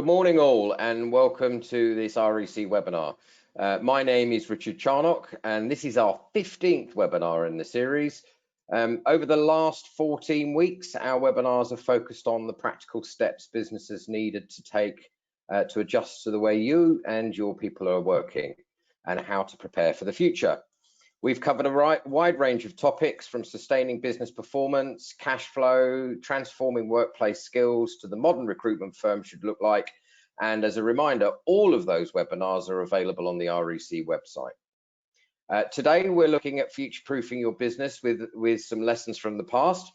Good morning all and welcome to this REC webinar. My name is Richard Charnock and this is our 15th webinar in the series. Over the last 14 weeks, our webinars are focused on the practical steps businesses needed to take to adjust to the way you and your people are working and how to prepare for the future. We've covered a wide range of topics from sustaining business performance, cash flow, transforming workplace skills to the modern recruitment firm should look like. And as a reminder, all of those webinars are available on the REC website. Today, we're looking at future-proofing your business with some lessons from the past.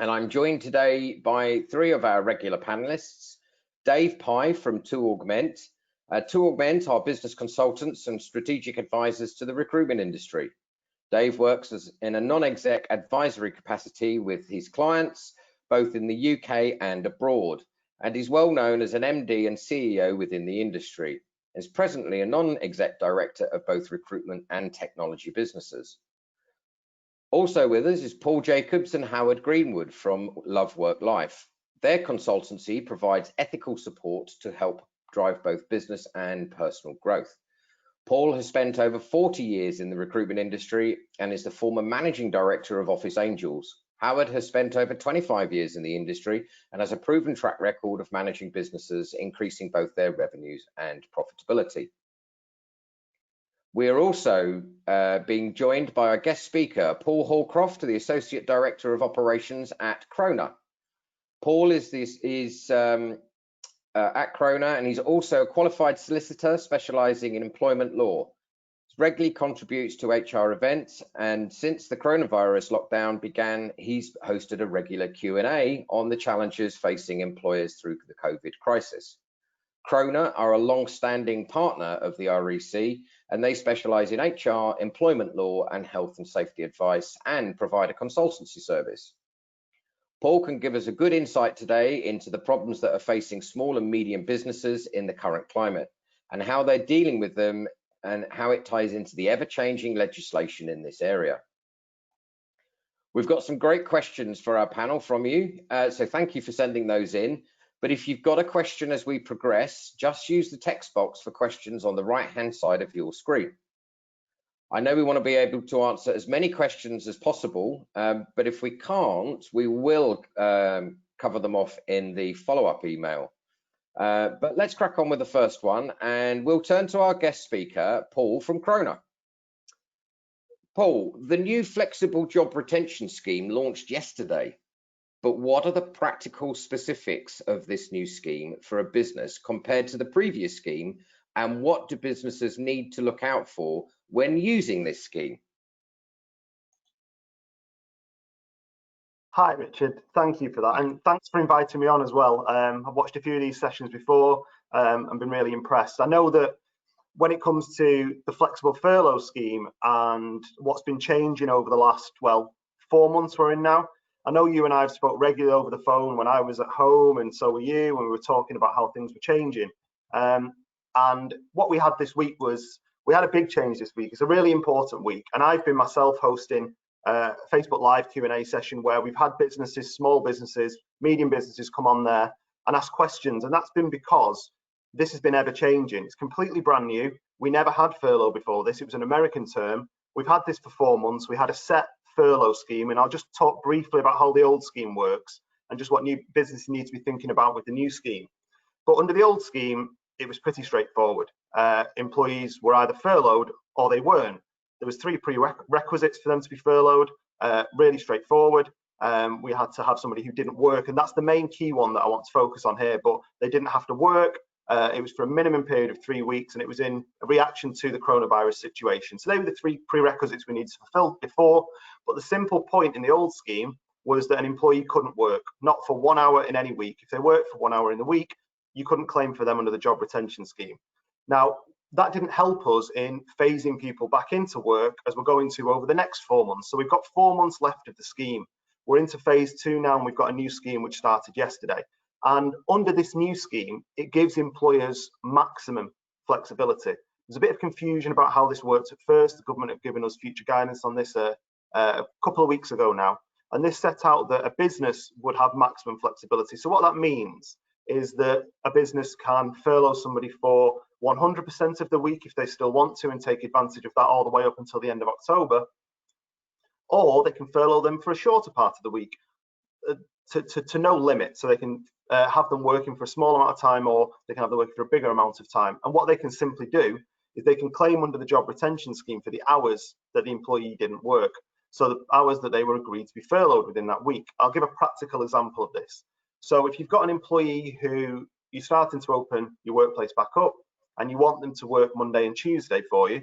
And I'm joined today by three of our regular panelists, Dave Pye from To Augment. To Augment are business consultants and strategic advisors to the recruitment industry. Dave works in a non-exec advisory capacity with his clients, both in the UK and abroad, and he's well known as an MD and CEO within the industry. Is presently a non-exec director of both recruitment and technology businesses. Also with us is Paul Jacobs and Howard Greenwood from Love Work Life. Their consultancy provides ethical support to help drive both business and personal growth. Paul has spent over 40 years in the recruitment industry and is the former managing director of Office Angels. Howard has spent over 25 years in the industry and has a proven track record of managing businesses, increasing both their revenues and profitability. We are also being joined by our guest speaker, Paul Hallcroft, the Associate Director of Operations at Krona. Paul is at Krona, and he's also a qualified solicitor specializing in employment law. He regularly contributes to HR events, and since the coronavirus lockdown began, he's hosted a regular Q&A on the challenges facing employers through the COVID crisis. Krona are a long-standing partner of the REC, and they specialize in HR, employment law, and health and safety advice, and provide a consultancy service. Paul can give us a good insight today into the problems that are facing small and medium businesses in the current climate and how they're dealing with them and how it ties into the ever-changing legislation in this area. We've got some great questions for our panel from you, so thank you for sending those in. But if you've got a question as we progress, just use the text box for questions on the right-hand side of your screen. I know we want to be able to answer as many questions as possible, but if we can't, we will cover them off in the follow-up email. But let's crack on with the first one, and we'll turn to our guest speaker, Paul from Krona. Paul, the new flexible job retention scheme launched yesterday, but what are the practical specifics of this new scheme for a business compared to the previous scheme, and what do businesses need to look out for when using this scheme? Hi Richard, thank you for that, and thanks for inviting me on as well. I've watched a few of these sessions before and been really impressed. I know that when it comes to the flexible furlough scheme and what's been changing over the last, 4 months we're in now, I know you and I have spoke regularly over the phone when I was at home, and so were you, when we were talking about how things were changing. And what we had this week was, we had a big change this week. It's a really important week, and I've been myself hosting a Facebook Live Q&A session where we've had businesses, small businesses, medium businesses come on there and ask questions, and that's been because this has been ever changing. It's completely brand new. We never had furlough before this. It was an American term. We've had this for 4 months. We had a set furlough scheme, and I'll just talk briefly about how the old scheme works and just what new business needs to be thinking about with the new scheme. But under the old scheme, it was pretty straightforward. Employees were either furloughed or they weren't. There was 3 prerequisites for them to be furloughed, really straightforward. We had to have somebody who didn't work, and that's the main key one that I want to focus on here, but they didn't have to work. It was for a minimum period of 3 weeks, and it was in a reaction to the coronavirus situation. So they were the 3 prerequisites we needed to fulfill before, but the simple point in the old scheme was that an employee couldn't work, not for 1 hour in any week. If they worked for 1 hour in the week, you couldn't claim for them under the job retention scheme. Now, that didn't help us in phasing people back into work as we're going to over the next 4 months. So we've got 4 months left of the scheme. We're into phase 2 now, and we've got a new scheme which started yesterday. And under this new scheme, it gives employers maximum flexibility. There's a bit of confusion about how this works at first. The government have given us future guidance on this a couple of weeks ago now. And this set out that a business would have maximum flexibility. So what that means is that a business can furlough somebody for 100% of the week if they still want to and take advantage of that all the way up until the end of October, or they can furlough them for a shorter part of the week to no limit. So they can have them working for a small amount of time, or they can have them working for a bigger amount of time. And what they can simply do is they can claim under the job retention scheme for the hours that the employee didn't work. So the hours that they were agreed to be furloughed within that week. I'll give a practical example of this. So if you've got an employee who you're starting to open your workplace back up and you want them to work Monday and Tuesday for you,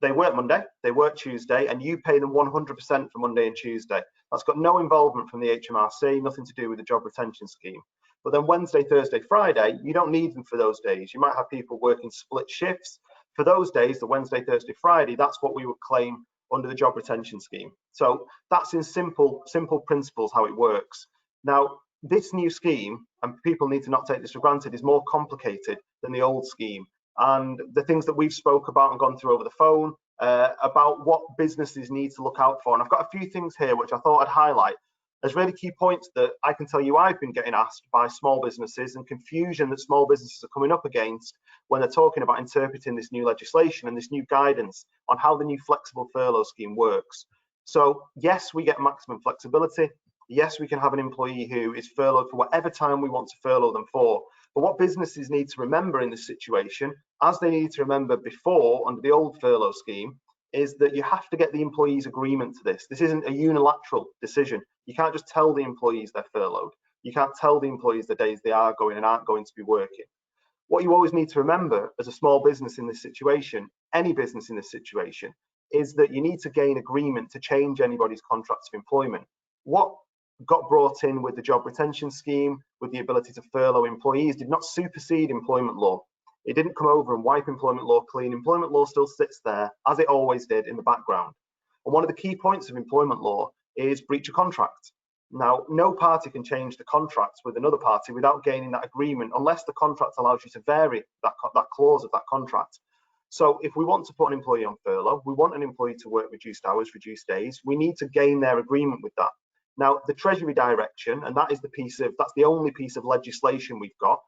they work Monday, they work Tuesday, and you pay them 100% for Monday and Tuesday. That's got no involvement from the HMRC, nothing to do with the job retention scheme. But then Wednesday, Thursday, Friday, you don't need them for those days. You might have people working split shifts. For those days, the Wednesday, Thursday, Friday, that's what we would claim under the job retention scheme. So that's in simple principles how it works. Now, this new scheme, and people need to not take this for granted, is more complicated than the old scheme. And the things that we've spoke about and gone through over the phone about what businesses need to look out for. And I've got a few things here which I thought I'd highlight as really key points that I can tell you I've been getting asked by small businesses, and confusion that small businesses are coming up against when they're talking about interpreting this new legislation and this new guidance on how the new flexible furlough scheme works. So yes, we get maximum flexibility. Yes, we can have an employee who is furloughed for whatever time we want to furlough them for. But what businesses need to remember in this situation, as they need to remember before under the old furlough scheme, is that you have to get the employees' agreement to this. This isn't a unilateral decision. You can't just tell the employees they're furloughed. You can't tell the employees the days they are going and aren't going to be working. What you always need to remember as a small business in this situation, any business in this situation, is that you need to gain agreement to change anybody's contracts of employment. What got brought in with the job retention scheme, with the ability to furlough employees, did not supersede employment law. It didn't come over and wipe employment law clean. Employment law still sits there, as it always did, in the background. And one of the key points of employment law is breach of contract. Now, no party can change the contract with another party without gaining that agreement, unless the contract allows you to vary that clause of that contract. So if we want to put an employee on furlough, we want an employee to work reduced hours, reduced days, we need to gain their agreement with that. Now, the Treasury direction, and that's the only piece of legislation we've got,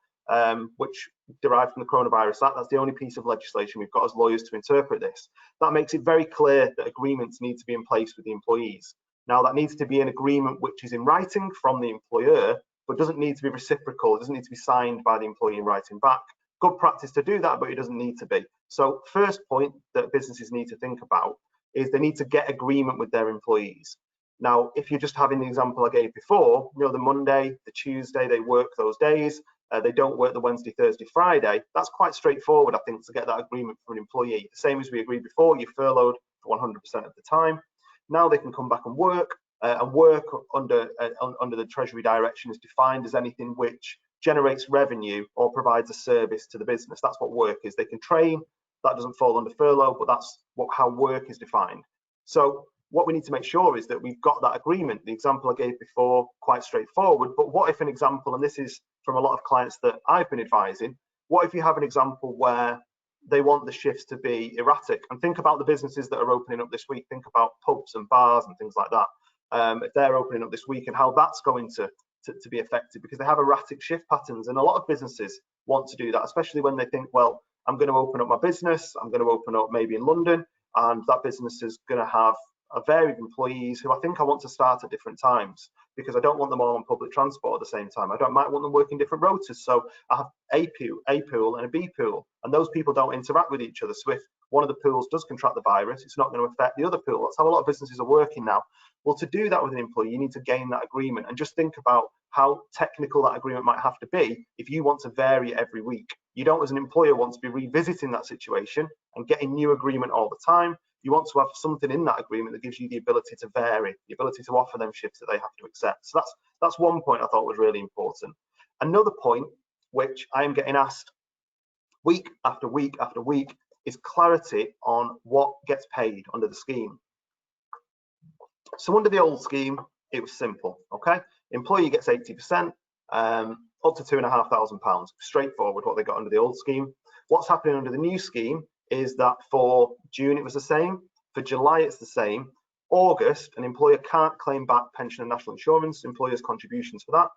which derived from the Coronavirus Act. That's the only piece of legislation we've got as lawyers to interpret this. That makes it very clear that agreements need to be in place with the employees. Now, that needs to be an agreement which is in writing from the employer, but doesn't need to be reciprocal. It doesn't need to be signed by the employee in writing back. Good practice to do that, but it doesn't need to be. So first point that businesses need to think about is they need to get agreement with their employees. Now, if you're just having the example I gave before, the Monday, the Tuesday, they work those days, they don't work the Wednesday, Thursday, Friday, that's quite straightforward, I think, to get that agreement for an employee. The same as we agreed before, you're furloughed for 100% of the time. Now they can come back and work under the Treasury direction is defined as anything which generates revenue or provides a service to the business. That's what work is. They can train, that doesn't fall under furlough, but that's how work is defined. So what we need to make sure is that we've got that agreement. The example I gave before, quite straightforward, but what if an example, and this is from a lot of clients that I've been advising, what if you have an example where they want the shifts to be erratic? And think about the businesses that are opening up this week. Think about pubs and bars and things like that. If they're opening up this week, and how that's going to be affected, because they have erratic shift patterns. And a lot of businesses want to do that, especially when they think, well, I'm going to open up my business, I'm going to open up maybe in London, and that business is going to have a varied employees who I think I want to start at different times, because I don't want them all on public transport at the same time. Might want them working different rotas. So I have a pool and a B pool, and those people don't interact with each other. So if one of the pools does contract the virus, it's not going to affect the other pool. That's how a lot of businesses are working now. Well, to do that with an employee, you need to gain that agreement, and just think about how technical that agreement might have to be if you want to vary every week. You don't, as an employer, want to be revisiting that situation and getting new agreement all the time. You want to have something in that agreement that gives you the ability to vary, the ability to offer them shifts that they have to accept. So that's one point I thought was really important. Another point, which I am getting asked week after week after week, is clarity on what gets paid under the scheme. So under the old scheme, it was simple, okay? Employee gets 80%, up to £2,500, straightforward what they got under the old scheme. What's happening under the new scheme is that for June it was the same, for July it's the same. August, an employer can't claim back pension and national insurance, employers' contributions for that.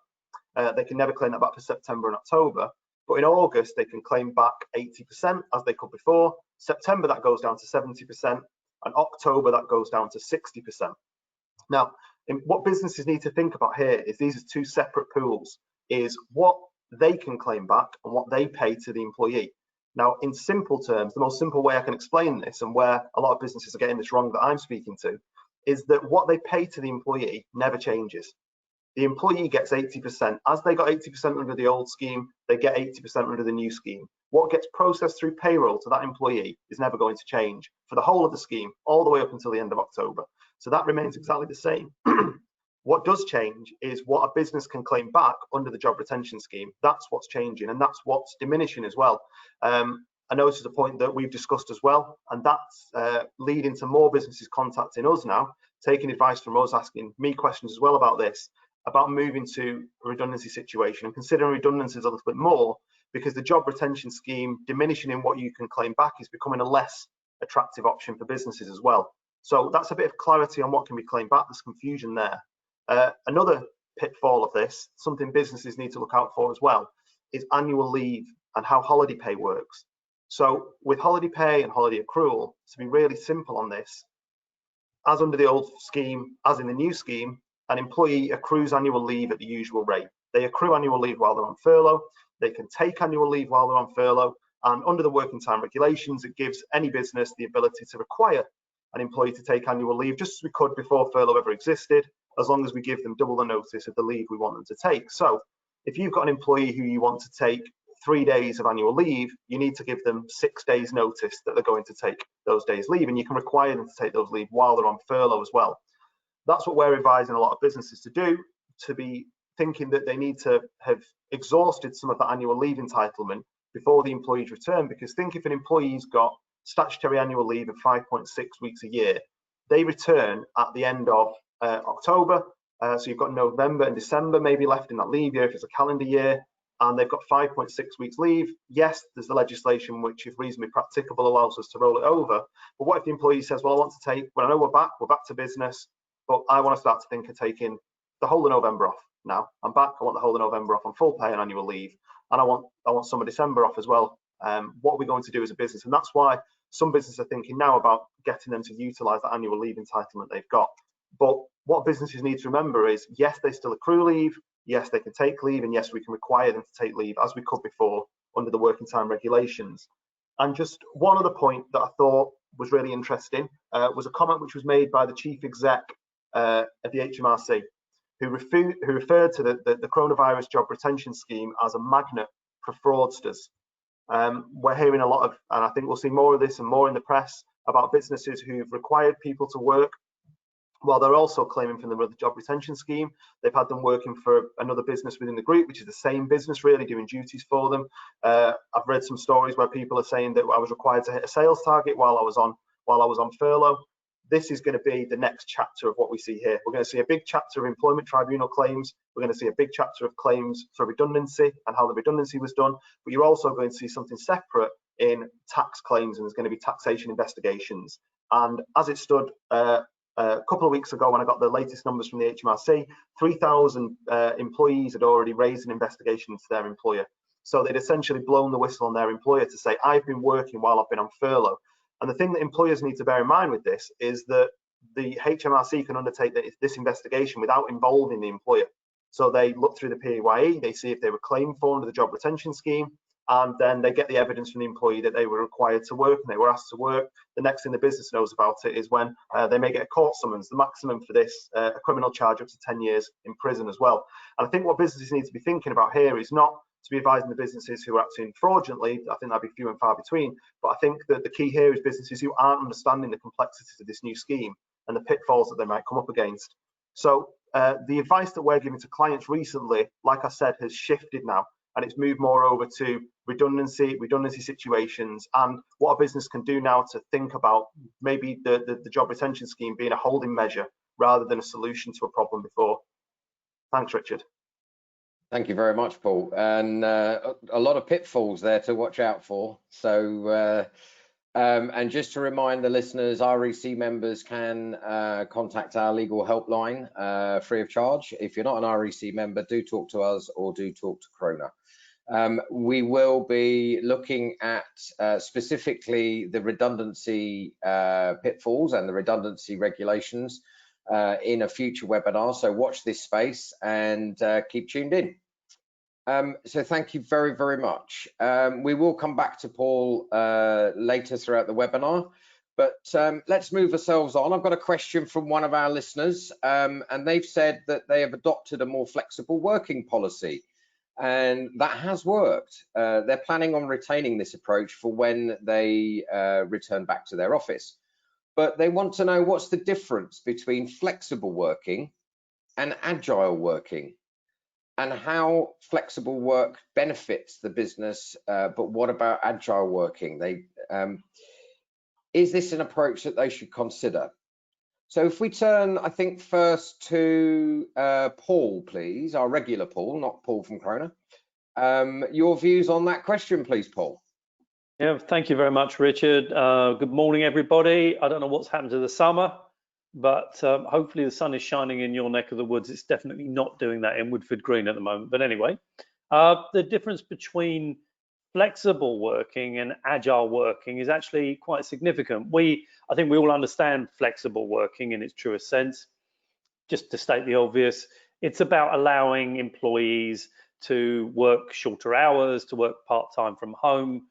they can never claim that back for September and October. But in August, they can claim back 80% as they could before. September, that goes down to 70%. And October, that goes down to 60%. Now, what businesses need to think about here is these are two separate pools, is what they can claim back and what they pay to the employee. Now, in simple terms, the most simple way I can explain this, and where a lot of businesses are getting this wrong that I'm speaking to, is that what they pay to the employee never changes. The employee gets 80%. As they got 80% under the old scheme, they get 80% under the new scheme. What gets processed through payroll to that employee is never going to change for the whole of the scheme, all the way up until the end of October. So that remains exactly the same. What does change is what a business can claim back under the job retention scheme. That's what's changing, and that's what's diminishing as well. I know this is a point that we've discussed as well, and that's leading to more businesses contacting us now, taking advice from us, asking me questions as well about this, about moving to a redundancy situation and considering redundancies a little bit more, because the job retention scheme diminishing in what you can claim back is becoming a less attractive option for businesses as well. So that's a bit of clarity on what can be claimed back. There's confusion there. Another pitfall of this, something businesses need to look out for as well, is annual leave and how holiday pay works. So with holiday pay and holiday accrual, to be really simple on this, as under the old scheme, as in the new scheme, an employee accrues annual leave at the usual rate. They accrue annual leave while they're on furlough. They can take annual leave while they're on furlough. And under the working time regulations, it gives any business the ability to require an employee to take annual leave, just as we could before furlough ever existed, as long as we give them double the notice of the leave we want them to take. So if you've got an employee who you want to take 3 days of annual leave, you need to give them 6 days notice that they're going to take those days leave, and you can require them to take those leave while they're on furlough as well. That's what we're advising a lot of businesses to do, to be thinking that they need to have exhausted some of that annual leave entitlement before the employees return. Because think if an employee's got statutory annual leave of 5.6 weeks a year, they return at the end of October, so you've got November and December maybe left in that leave year if it's a calendar year, and they've got 5.6 weeks leave. Yes, there's the legislation which, if reasonably practicable, allows us to roll it over. But what if the employee says, well, I want to take, when I know we're back to business, but I want to start to think of taking the whole of November off now. I'm back, I want the whole of November off on full pay and annual leave, and I want some of December off as well. What are we going to do as a business? And that's why some businesses are thinking now about getting them to utilize that annual leave entitlement they've got. But what businesses need to remember is, yes, they still accrue leave, yes, they can take leave, and yes, we can require them to take leave as we could before under the working time regulations. And just one other point that I thought was really interesting was a comment which was made by the chief exec of the HMRC, who referred to the coronavirus job retention scheme as a magnet for fraudsters. We're hearing a lot of, and I think we'll see more of this and more in the press, about businesses who've required people to work while they're also claiming from the job retention scheme. They've had them working for another business within the group, which is the same business really, doing duties for them. I've read some stories where people are saying that I was required to hit a sales target while I was on furlough. This is going to be the next chapter of what we see here. We're going to see a big chapter of employment tribunal claims. We're going to see a big chapter of claims for redundancy and how the redundancy was done. But you're also going to see something separate in tax claims, and there's going to be taxation investigations. And as it stood a couple of weeks ago, when I got the latest numbers from the HMRC, 3,000 employees had already raised an investigation into their employer. So they'd essentially blown the whistle on their employer to say, I've been working while I've been on furlough. And the thing that employers need to bear in mind with this is that the HMRC can undertake this investigation without involving the employer. So they look through the PAYE, they see if they were claimed for under the job retention scheme, and then they get the evidence from the employee that they were required to work and they were asked to work. The next thing the business knows about it is when they may get a court summons. The maximum for this, a criminal charge up to 10 years in prison as well. And I think what businesses need to be thinking about here is not to be advising the businesses who are acting fraudulently. I think that'd be few and far between. But I think that the key here is businesses who aren't understanding the complexities of this new scheme and the pitfalls that they might come up against. So the advice that we're giving to clients recently, like I said, has shifted now, and it's moved more over to redundancy situations, and what a business can do now to think about maybe the job retention scheme being a holding measure rather than a solution to a problem before. Thanks, Richard. Thank you very much, Paul. And a lot of pitfalls there to watch out for. So And just to remind the listeners, REC members can contact our legal helpline free of charge. If you're not an REC member, do talk to us or do talk to Krona. We will be looking at specifically the redundancy pitfalls and the redundancy regulations in a future webinar. So watch this space and keep tuned in. So thank you very, very much. We will come back to Paul later throughout the webinar, but let's move ourselves on. I've got a question from one of our listeners, and they've said that they have adopted a more flexible working policy, and that has worked. They're planning on retaining this approach for when they return back to their office, but they want to know what's the difference between flexible working and agile working, and how flexible work benefits the business, but what about agile working? Is this an approach that they should consider? So if we turn, I think, first to Paul, please, our regular Paul, not Paul from Krona. Your views on that question, please, Paul. Yeah, thank you very much, Richard. Good morning, everybody. I don't know what's happened to the summer, but hopefully the sun is shining in your neck of the woods. It's definitely not doing that in Woodford Green at the moment. But anyway, the difference between flexible working and agile working is actually quite significant. I think we all understand flexible working in its truest sense. Just to state the obvious, it's about allowing employees to work shorter hours, to work part-time from home,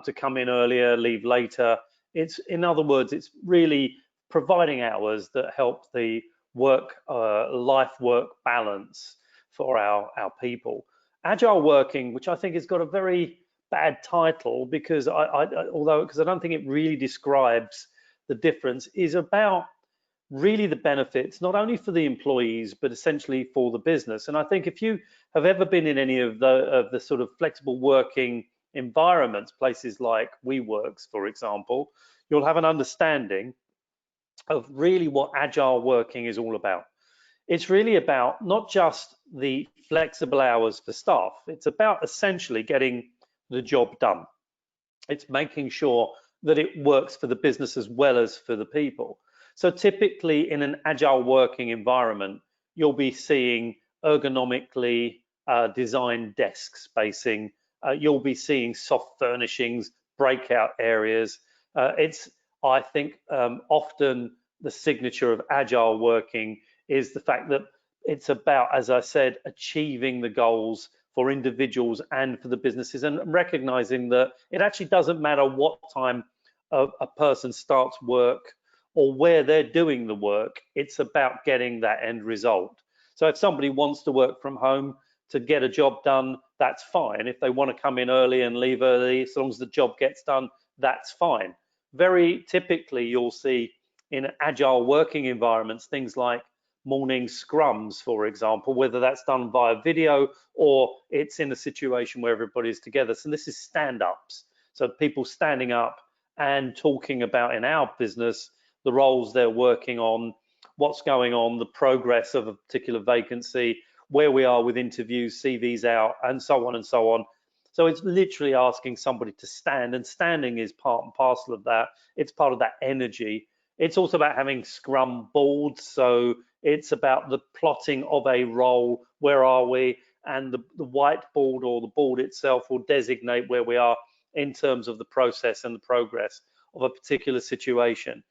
to come in earlier, leave later. In other words, it's really providing hours that help the life-work balance for our people. Agile working, which I think has got a very bad title because I don't think it really describes the difference, is about really the benefits not only for the employees but essentially for the business. And I think if you have ever been in any of the sort of flexible working environments, places like WeWorks, for example, you'll have an understanding of really what agile working is all about. It's really about not just the flexible hours for staff, it's about essentially getting the job done. It's making sure that it works for the business as well as for the people. So typically in an agile working environment, you'll be seeing ergonomically designed desk spacing. You'll be seeing soft furnishings, breakout areas. It's, I think, often the signature of agile working is the fact that it's about, as I said, achieving the goals for individuals and for the businesses, and recognizing that it actually doesn't matter what time a person starts work or where they're doing the work, it's about getting that end result. So if somebody wants to work from home to get a job done, that's fine. If they want to come in early and leave early, as long as the job gets done, that's fine. Very typically, you'll see in agile working environments, things like morning scrums, for example, whether that's done via video or it's in a situation where everybody's together. So this is stand-ups. So people standing up and talking about, in our business, the roles they're working on, what's going on, the progress of a particular vacancy, where we are with interviews, CVs out, and so on and so on. So it's literally asking somebody to stand, and standing is part and parcel of that. It's part of that energy. It's also about having scrum boards. So it's about the plotting of a role, where are we, and the whiteboard or the board itself will designate where we are in terms of the process and the progress of a particular situation.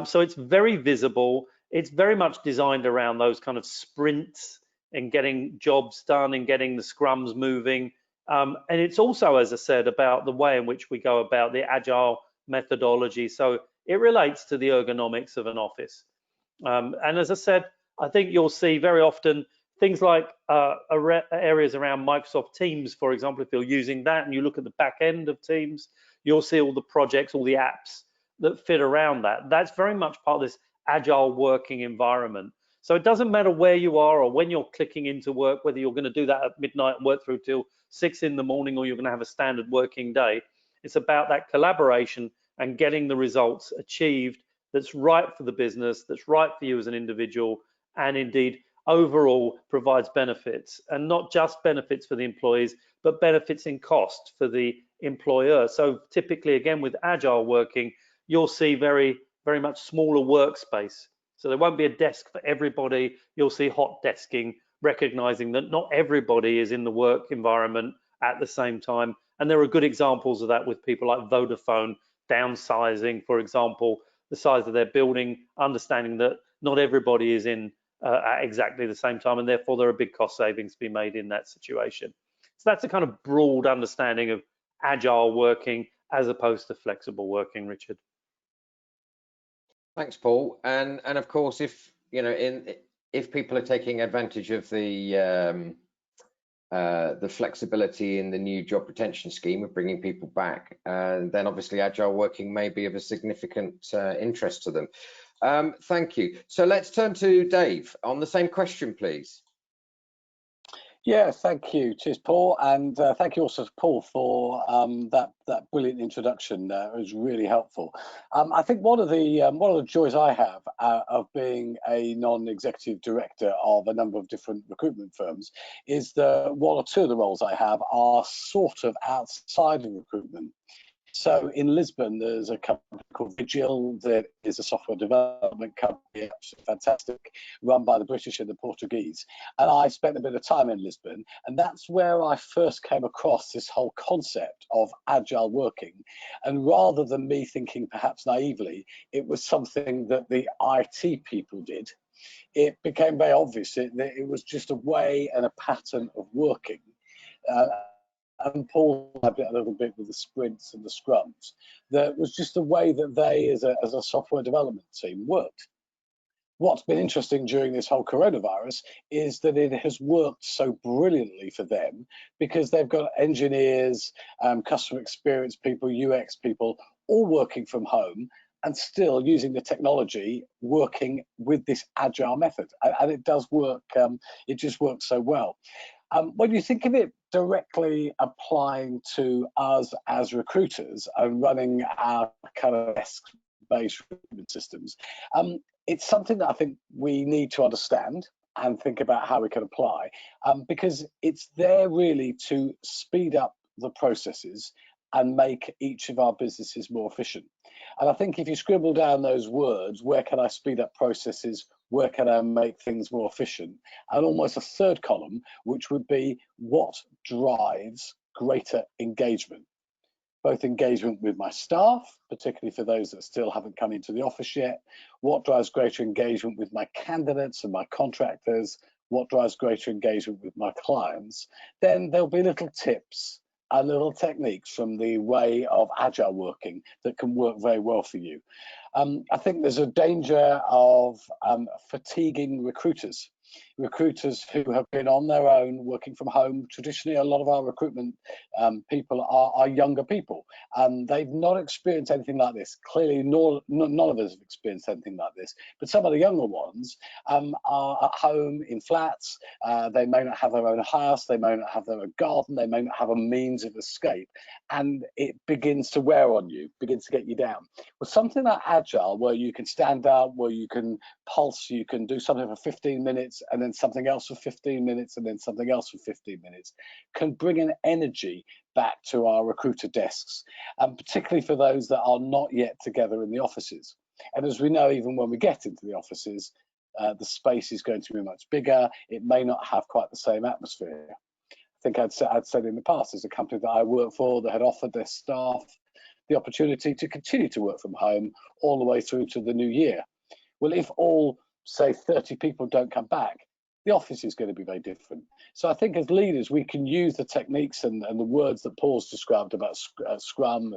So it's very visible. It's very much designed around those kind of sprints and getting jobs done and getting the scrums moving. And it's also, as I said, about the way in which we go about the agile methodology. So it relates to the ergonomics of an office. And as I said, I think you'll see very often things like areas around Microsoft Teams, for example. If you're using that and you look at the back end of Teams, you'll see all the projects, all the apps that fit around that. That's very much part of this agile working environment. So it doesn't matter where you are or when you're clicking into work, whether you're going to do that at midnight and work through till 6 in the morning, or you're going to have a standard working day. It's about that collaboration and getting the results achieved that's right for the business, that's right for you as an individual, and indeed overall provides benefits, and not just benefits for the employees, but benefits in cost for the employer. So typically, again, with agile working, you'll see very much smaller workspace. So there won't be a desk for everybody. You'll see hot desking, recognizing that not everybody is in the work environment at the same time. And there are good examples of that with people like Vodafone downsizing, for example, the size of their building, understanding that not everybody is in at exactly the same time, and therefore there are big cost savings to be made in that situation. So that's a kind of broad understanding of agile working as opposed to flexible working, Richard. Thanks, Paul. And of course, if if people are taking advantage of the flexibility in the new job retention scheme of bringing people back, then obviously agile working may be of a significant interest to them. Thank you. So let's turn to Dave on the same question, please. Yeah, thank you. Cheers, Paul, and thank you also to Paul for that brilliant introduction. It was really helpful. I think one of the joys I have of being a non-executive director of a number of different recruitment firms is that one or two of the roles I have are sort of outside of recruitment. So in Lisbon, there's a company called Agile that is a software development company, fantastic, run by the British and the Portuguese. And I spent a bit of time in Lisbon, and that's where I first came across this whole concept of agile working. And rather than me thinking perhaps naively, it was something that the IT people did. It became very obvious that it was just a way and a pattern of working. And Paul had it a little bit with the sprints and the scrums. That was just the way that they, as a software development team, worked. What's been interesting during this whole coronavirus is that it has worked so brilliantly for them because they've got engineers, customer experience people, UX people, all working from home and still using the technology, working with this agile method. And it does work, it just works so well. When you think of it directly applying to us as recruiters and running our kind of desk-based recruitment systems, it's something that I think we need to understand and think about how we can apply, because it's there really to speed up the processes and make each of our businesses more efficient. And I think if you scribble down those words, where can I speed up processes? Where can I make things more efficient? And almost a third column, which would be what drives greater engagement, both engagement with my staff, particularly for those that still haven't come into the office yet, what drives greater engagement with my candidates and my contractors, what drives greater engagement with my clients. Then there'll be little tips and little techniques from the way of agile working that can work very well for you. I think there's a danger of fatiguing recruiters who have been on their own, working from home. Traditionally, a lot of our recruitment people are younger people, and they've not experienced anything like this. Clearly, none of us have experienced anything like this, but some of the younger ones are at home in flats. They may not have their own house, they may not have their own garden, they may not have a means of escape, and it begins to wear on you, begins to get you down. Well, something like Agile, where you can stand up, where you can pulse, you can do something for 15 minutes, and then something else for 15 minutes, and then something else for 15 minutes, can bring an energy back to our recruiter desks, and particularly for those that are not yet together in the offices. And as we know, even when we get into the offices, the space is going to be much bigger. It may not have quite the same atmosphere. I think I'd said in the past, there's a company that I worked for that had offered their staff the opportunity to continue to work from home all the way through to the new year. Well, if all, say, 30 people don't come back, the office is going to be very different. So I think as leaders, we can use the techniques and the words that Paul's described about Scrum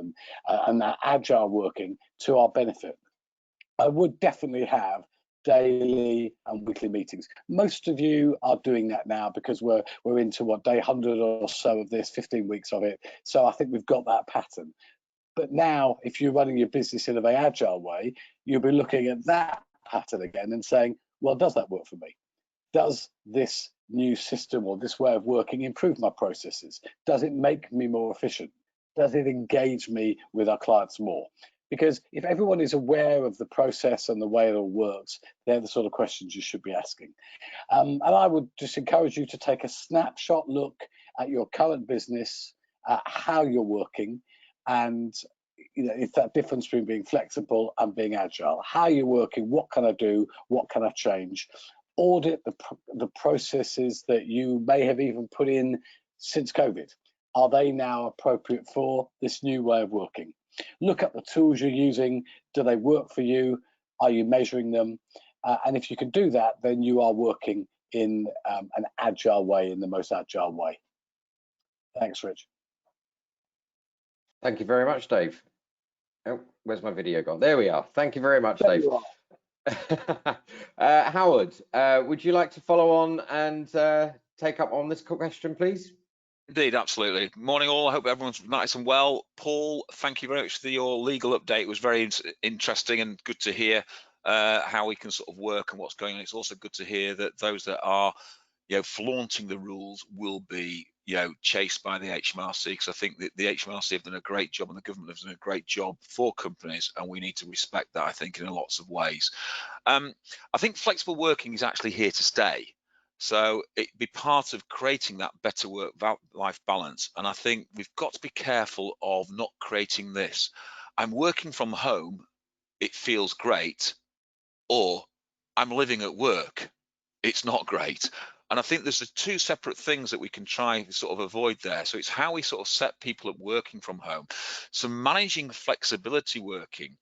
and that agile working to our benefit. I would definitely have daily and weekly meetings. Most of you are doing that now because we're into what, day 100 or so of this, 15 weeks of it. So I think we've got that pattern. But now, if you're running your business in a very agile way, you'll be looking at that pattern again and saying, well, does that work for me? Does this new system or this way of working improve my processes? Does it make me more efficient? Does it engage me with our clients more? Because if everyone is aware of the process and the way it all works, they're the sort of questions you should be asking. And I would just encourage you to take a snapshot look at your current business how you're working, and it's that difference between being flexible and being agile. How you're working, what can I do, what can I change? Audit the processes that you may have even put in since COVID. Are they now appropriate for this new way of working? Look at the tools you're using. Do they work for you? Are you measuring them? And if you can do that, then you are working in an agile way, in the most agile way. Thanks, Rich. Thank you very much, Dave. Oh, where's my video gone? There we are. Thank you very much, Dave. Howard, would you like to follow on and take up on this question, please? Indeed, absolutely. Morning all, I hope everyone's nice and well. Paul, thank you very much for your legal update. It was very interesting and good to hear how we can sort of work and what's going on. It's also good to hear that those that are flaunting the rules will be chased by the HMRC, because I think that the HMRC have done a great job and the government has done a great job for companies, and we need to respect that, I think, in lots of ways. I think flexible working is actually here to stay. So it'd be part of creating that better work-life balance. And I think we've got to be careful of not creating this. I'm working from home, it feels great, or I'm living at work, it's not great. And I think there's the two separate things that we can try to sort of avoid there. So it's how we sort of set people up working from home. So managing flexibility working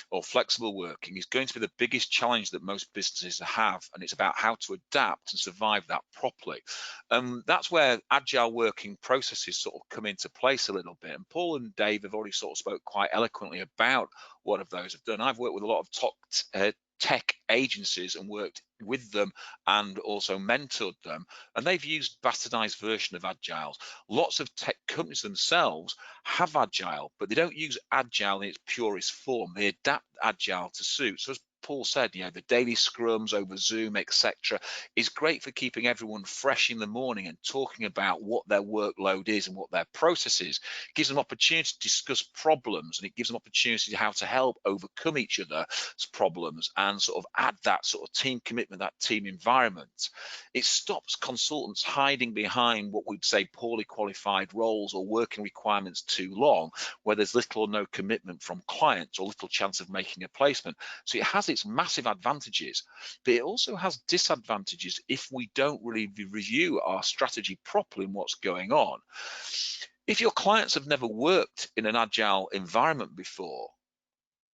or flexible working is going to be the biggest challenge that most businesses have. And it's about how to adapt and survive that properly. That's where agile working processes sort of come into place a little bit. And Paul and Dave have already sort of spoke quite eloquently about what of those have done. I've worked with a lot of top tech agencies and worked with them and also mentored them, and they've used bastardized version of Agile. Lots of tech companies themselves have Agile, but they don't use Agile in its purest form. They adapt Agile to suit. So as Paul said, the daily scrums over Zoom, etc., is great for keeping everyone fresh in the morning and talking about what their workload is and what their process is. It gives them opportunity to discuss problems, and it gives them opportunity how to help overcome each other's problems and sort of add that sort of team commitment, that team environment. It stops consultants hiding behind what we'd say poorly qualified roles or working requirements too long, where there's little or no commitment from clients or little chance of making a placement. So it has its massive advantages, but it also has disadvantages if we don't really review our strategy properly and what's going on. If your clients have never worked in an agile environment before,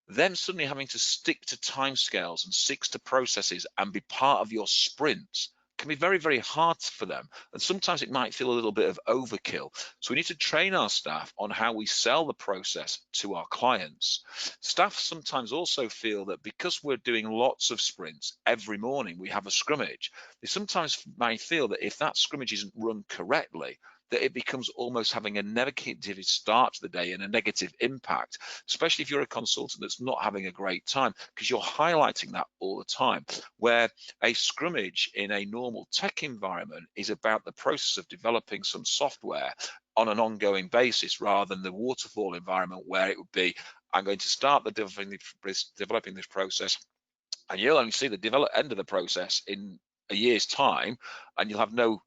them suddenly having to stick to timescales and stick to processes and be part of your sprints can be very, very hard for them. And sometimes it might feel a little bit of overkill. So we need to train our staff on how we sell the process to our clients. Staff sometimes also feel that because we're doing lots of sprints every morning, we have a scrummage. They sometimes may feel that if that scrummage isn't run correctly, that it becomes almost having a negative start to the day and a negative impact, especially if you're a consultant that's not having a great time, because you're highlighting that all the time. Where a scrummage in a normal tech environment is about the process of developing some software on an ongoing basis, rather than the waterfall environment where it would be, I'm going to start developing this process, and you'll only see the end of the process in a year's time, and you'll have no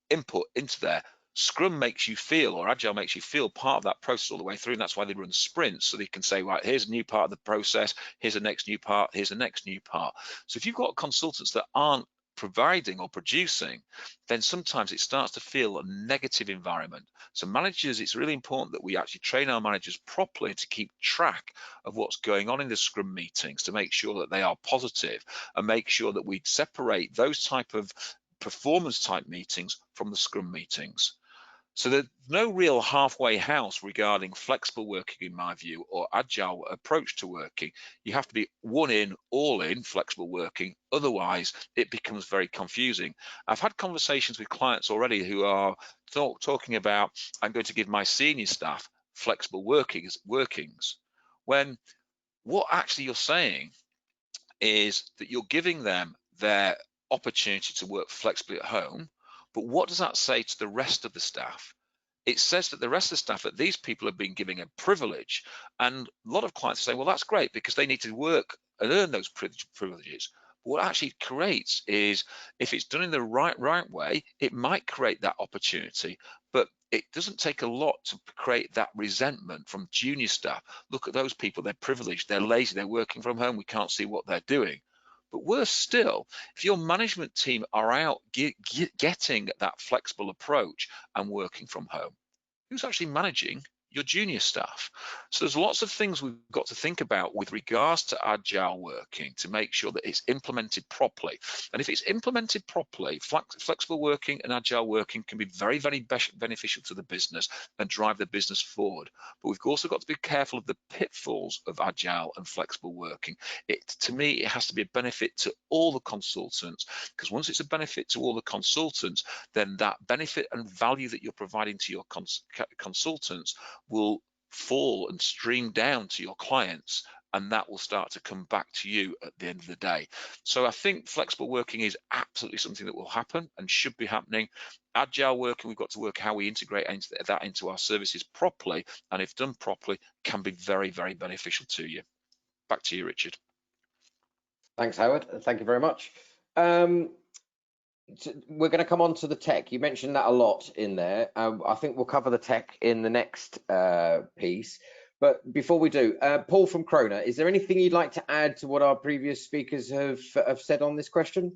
input into there. Scrum makes you feel, or Agile makes you feel, part of that process all the way through, and that's why they run sprints, so they can say, right, here's a new part of the process, here's the next new part, here's the next new part. So if you've got consultants that aren't providing or producing, then sometimes it starts to feel a negative environment. So managers, it's really important that we actually train our managers properly to keep track of what's going on in the Scrum meetings, to make sure that they are positive, and make sure that we separate those type of performance type meetings from the Scrum meetings. So there's no real halfway house regarding flexible working, in my view, or agile approach to working. You have to be one in, all in flexible working. Otherwise, it becomes very confusing. I've had conversations with clients already who are talking about, I'm going to give my senior staff flexible workings, when what actually you're saying is that you're giving them their opportunity to work flexibly at home. But what does that say to the rest of the staff? It says that the rest of the staff, that these people have been given a privilege, and a lot of clients are saying, well, that's great because they need to work and earn those privileges. But what it actually creates is, if it's done in the right way, it might create that opportunity. But it doesn't take a lot to create that resentment from junior staff. Look at those people, they're privileged, they're lazy, they're working from home, we can't see what they're doing. But worse still, if your management team are out getting that flexible approach and working from home, who's actually managing your junior staff? So there's lots of things we've got to think about with regards to agile working to make sure that it's implemented properly. And if it's implemented properly, flexible working and agile working can be very, very beneficial to the business and drive the business forward. But we've also got to be careful of the pitfalls of agile and flexible working. To me, it has to be a benefit to all the consultants, because once it's a benefit to all the consultants, then that benefit and value that you're providing to your consultants will fall and stream down to your clients, and that will start to come back to you at the end of the day. So I think flexible working is absolutely something that will happen and should be happening. Agile working, we've got to work how we integrate that into our services properly, and if done properly, can be very, very beneficial to you. Back to you, Richard. Thanks, Howard. Thank you very much. We're going to come on to the tech. You mentioned that a lot in there. I think we'll cover the tech in the next piece. But before we do, Paul from Krona, is there anything you'd like to add to what our previous speakers have said on this question?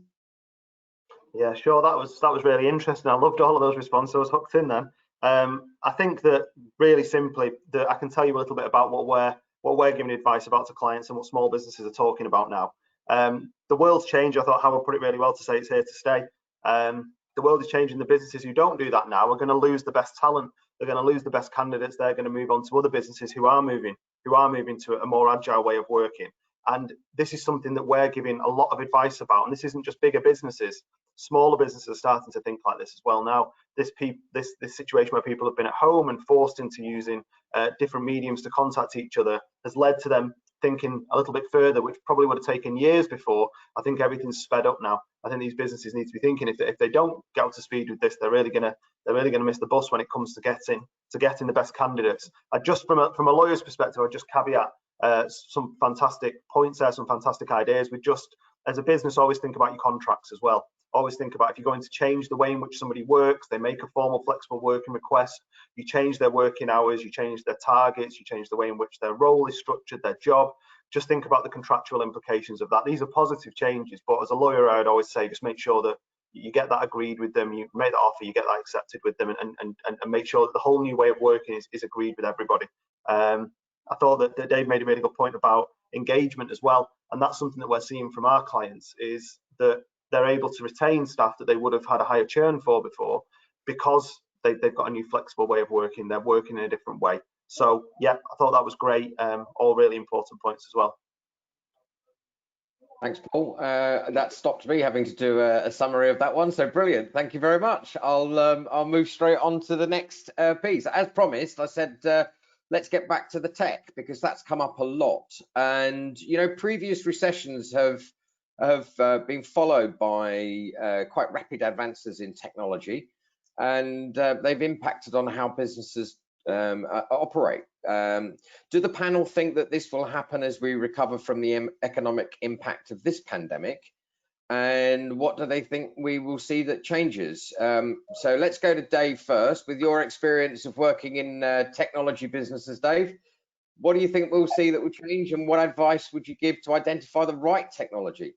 Yeah, sure. That was really interesting. I loved all of those responses. I was hooked in then. I think that really simply, that I can tell you a little bit about what we're giving advice about to clients and what small businesses are talking about now. The world's changed. I thought Howard put it really well to say it's here to stay. The world is changing. The businesses who don't do that now are going to lose the best talent. They're going to lose the best candidates. They're going to move on to other businesses who are moving to a more agile way of working. And this is something that we're giving a lot of advice about. And this isn't just bigger businesses. Smaller businesses are starting to think like this as well now. This situation where people have been at home and forced into using different mediums to contact each other has led to them thinking a little bit further, which probably would have taken years before. I think everything's sped up now. I think these businesses need to be thinking if they don't get up to speed with this, they're really gonna miss the bus when it comes to getting the best candidates. Just from a lawyer's perspective, I just caveat some fantastic points there, some fantastic ideas. We just, as a business, always think about your contracts as well. Always think about if you're going to change the way in which somebody works, they make a formal flexible working request, you change their working hours, you change their targets, you change the way in which their role is structured, their job. Just think about the contractual implications of that. These are positive changes, but as a lawyer, I would always say just make sure that you get that agreed with them, you make that offer, you get that accepted with them, and make sure that the whole new way of working is agreed with everybody. I thought that Dave made a really good point about engagement as well, and that's something that we're seeing from our clients, is that they're able to retain staff that they would have had a higher churn for before, because they've got a new flexible way of working. They're working in a different way. So yeah, I thought that was great. All really important points as well. Thanks, Paul. That stopped me having to do a summary of that one. So brilliant. Thank you very much. I'll move straight on to the next piece. As promised, I said let's get back to the tech, because that's come up a lot. And you know, previous recessions have been followed by quite rapid advances in technology, and they've impacted on how businesses operate. Do the panel think that this will happen as we recover from the economic impact of this pandemic? And what do they think we will see that changes? So let's go to Dave first. With your experience of working in technology businesses, Dave, what do you think we'll see that will change, and what advice would you give to identify the right technology?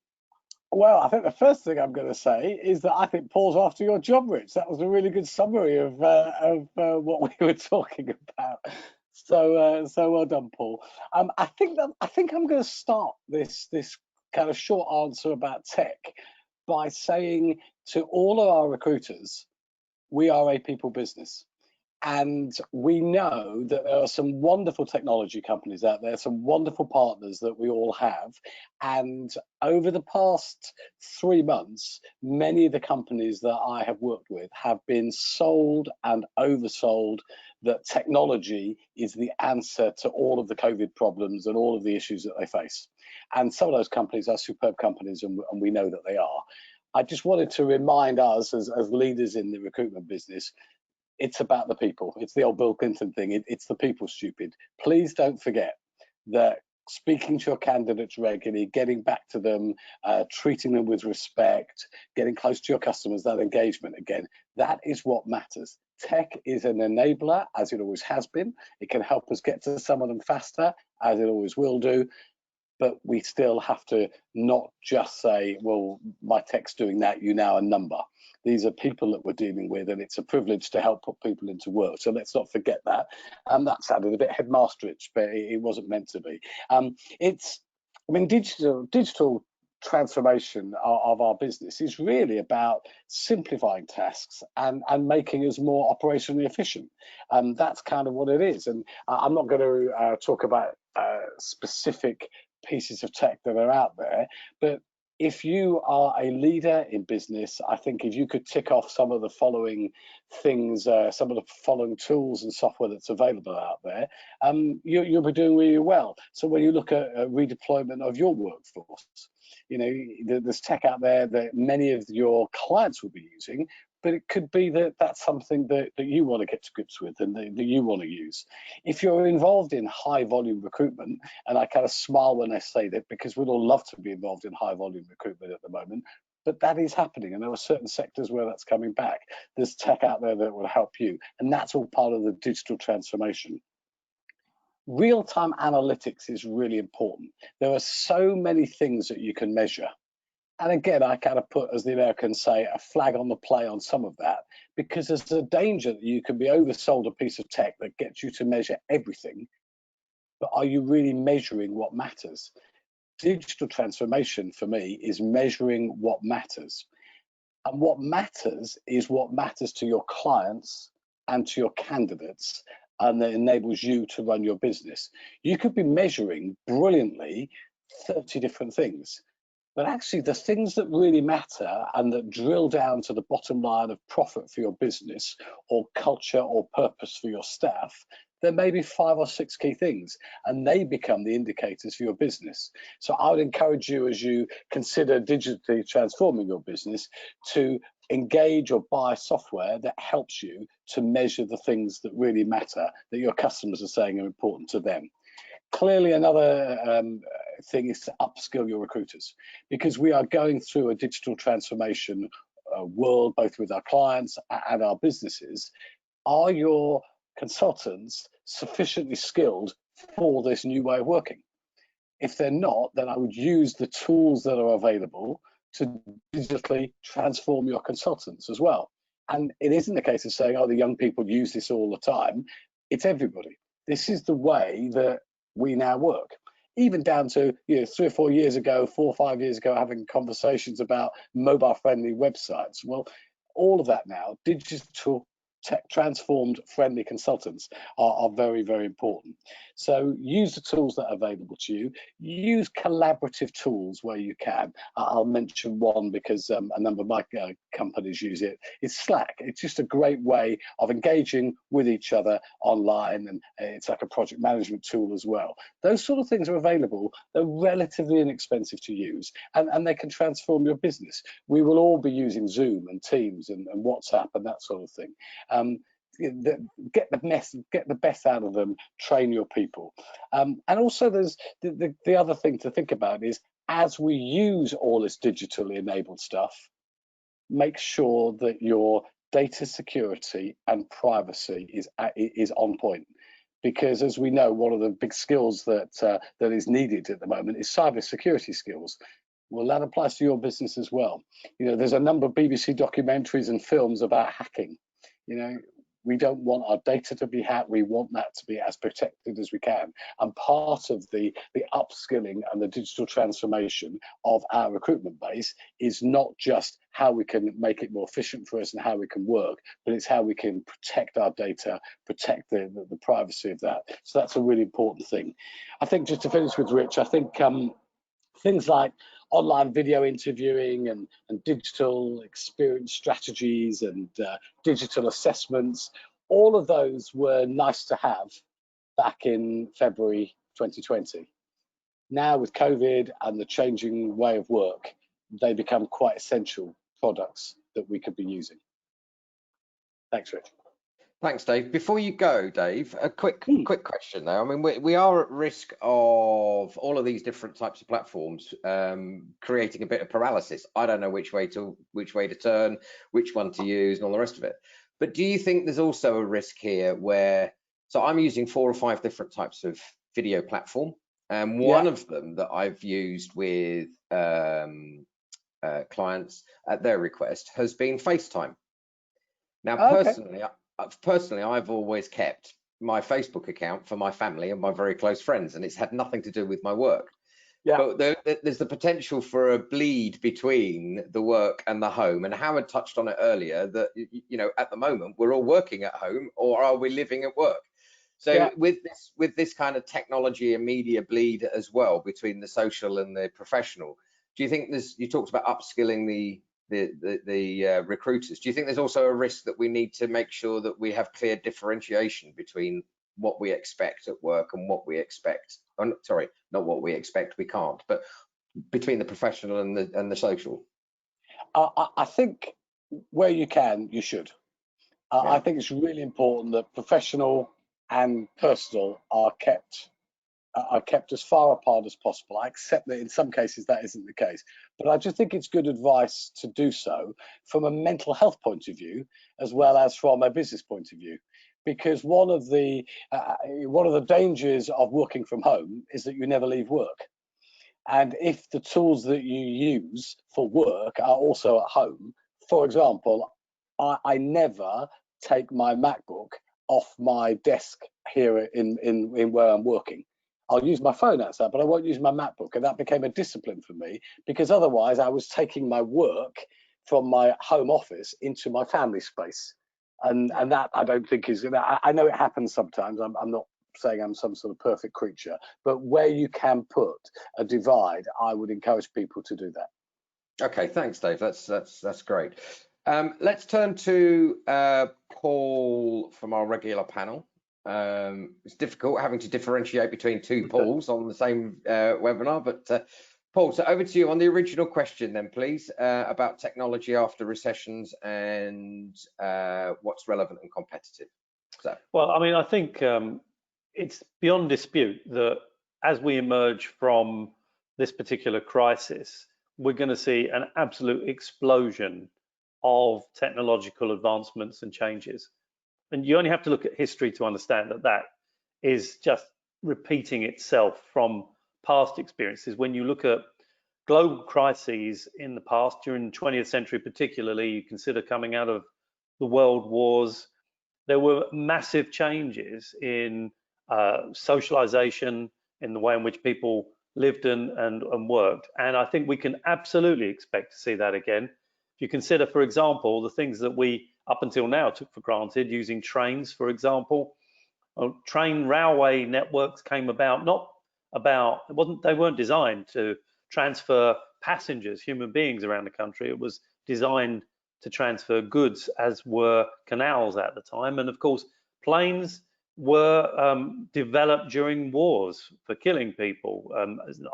Well, I think the first thing I'm going to say is that I think Paul's after your job, Rich. That was a really good summary of what we were talking about. So well done, Paul. I think I'm going to start this kind of short answer about tech by saying to all of our recruiters, we are a people business. And we know that there are some wonderful technology companies out there, some wonderful partners that we all have. And over the past 3 months, many of the companies that I have worked with have been sold and oversold that technology is the answer to all of the COVID problems and all of the issues that they face. And some of those companies are superb companies, and we know that they are. I just wanted to remind us as leaders in the recruitment business, it's about the people. It's the old Bill Clinton thing. It's the people, stupid. Please don't forget that speaking to your candidates regularly, getting back to them, treating them with respect, getting close to your customers, that engagement again, that is what matters. Tech is an enabler, as it always has been. It can help us get to some of them faster, as it always will do. But we still have to not just say, well, my tech's doing that, you now a number. These are people that we're dealing with, and it's a privilege to help put people into work. So let's not forget that. That sounded a bit headmasterish, but it wasn't meant to be. Digital transformation of our business is really about simplifying tasks and making us more operationally efficient. That's kind of what it is. And I'm not going to talk about specific pieces of tech that are out there, but if you are a leader in business, I think if you could tick off some of the following things, some of the following tools and software that's available out there, you'll be doing really well. So when you look at redeployment of your workforce, there's tech out there that many of your clients will be using, but it could be that that's something that you want to get to grips with and that you want to use. If you're involved in high volume recruitment, and I kind of smile when I say that because we'd all love to be involved in high volume recruitment at the moment, but that is happening, and there are certain sectors where that's coming back. There's tech out there that will help you, and that's all part of the digital transformation. Real-time analytics is really important. There are so many things that you can measure. And again, I kind of put, as the Americans say, a flag on the play on some of that, because there's a danger that you can be oversold a piece of tech that gets you to measure everything, but are you really measuring what matters? Digital transformation for me is measuring what matters. And what matters is what matters to your clients and to your candidates, and that enables you to run your business. You could be measuring brilliantly 30 different things. But actually, the things that really matter and that drill down to the bottom line of profit for your business or culture or purpose for your staff, there may be 5 or 6 key things, and they become the indicators for your business. So I would encourage you, as you consider digitally transforming your business, to engage or buy software that helps you to measure the things that really matter, that your customers are saying are important to them. Clearly, another thing is to upskill your recruiters, because we are going through a digital transformation world, both with our clients and our businesses. Are your consultants sufficiently skilled for this new way of working? If they're not, then I would use the tools that are available to digitally transform your consultants as well. And it isn't a case of saying, oh, the young people use this all the time. It's everybody. This is the way that we now work, even down to 3 or 4 years ago, 4 or 5 years ago, having conversations about mobile friendly websites. Well, all of that now, digital tech transformed friendly consultants are very, very important. So use the tools that are available to you. Use collaborative tools where you can. I'll mention one because a number of my companies use it. It's Slack. It's just a great way of engaging with each other online, and it's like a project management tool as well. Those sort of things are available. They're relatively inexpensive to use, and they can transform your business. We will all be using Zoom and Teams and WhatsApp and that sort of thing. Get the best out of them, train your people. And also there's the other thing to think about is, as we use all this digitally enabled stuff, make sure that your data security and privacy is on point. Because as we know, one of the big skills that is needed at the moment is cybersecurity skills. Well, that applies to your business as well. There's a number of BBC documentaries and films about hacking. We don't want our data to be hacked. We want that to be as protected as we can. And part of the upskilling and the digital transformation of our recruitment base is not just how we can make it more efficient for us and how we can work, but it's how we can protect our data, protect the privacy of that. So that's a really important thing. I think, just to finish with Rich, I think things like online video interviewing and digital experience strategies and digital assessments, all of those were nice to have back in February 2020. Now with COVID and the changing way of work, they become quite essential products that we could be using. Thanks, Rich. Thanks, Dave. Before you go, Dave, a quick question though. I mean, we are at risk of all of these different types of platforms creating a bit of paralysis. I don't know which way to turn, which one to use, and all the rest of it. But do you think there's also a risk here where, so I'm using 4 or 5 different types of video platform, and one of them that I've used with clients at their request has been FaceTime. Now, personally, I've always kept my Facebook account for my family and my very close friends, and it's had nothing to do with my work. But there's the potential for a bleed between the work and the home. And Howard touched on it earlier that, you know, at the moment we're all working at home, or are we living at work? So with this kind of technology and media bleed as well between the social and the professional, do you think you talked about upskilling the recruiters. Do you think there's also a risk that we need to make sure that we have clear differentiation between what we expect at work and what we expect? Sorry, not what we expect, we can't, but between the professional and the social? I think where you can, you should. I think it's really important that professional and personal are kept as far apart as possible. I accept that in some cases that isn't the case, but I just think it's good advice to do so from a mental health point of view, as well as from a business point of view. Because one of the dangers of working from home is that you never leave work. And if the tools that you use for work are also at home, for example, I never take my MacBook off my desk here in where I'm working. I'll use my phone outside, but I won't use my MacBook. And that became a discipline for me, because otherwise I was taking my work from my home office into my family space. And that I don't think is, I know it happens sometimes. I'm not saying I'm some sort of perfect creature, but where you can put a divide, I would encourage people to do that. Okay, thanks, Dave. That's great. Let's turn to Paul from our regular panel. It's difficult having to differentiate between 2 Pauls on the same webinar, but Paul, so over to you on the original question then, please, about technology after recessions and what's relevant and competitive. So. Well, I mean, I think it's beyond dispute that as we emerge from this particular crisis, we're going to see an absolute explosion of technological advancements and changes. And you only have to look at history to understand that that is just repeating itself from past experiences. When you look at global crises in the past, during the 20th century particularly, you consider coming out of the world wars, there were massive changes in socialization, in the way in which people lived and worked. And I think we can absolutely expect to see that again. If you consider, for example, the things that we up until now took for granted, using trains, for example. Train railway networks came about they weren't designed to transfer passengers, human beings around the country. It was designed to transfer goods, as were canals at the time. And of course, planes were developed during wars for killing people.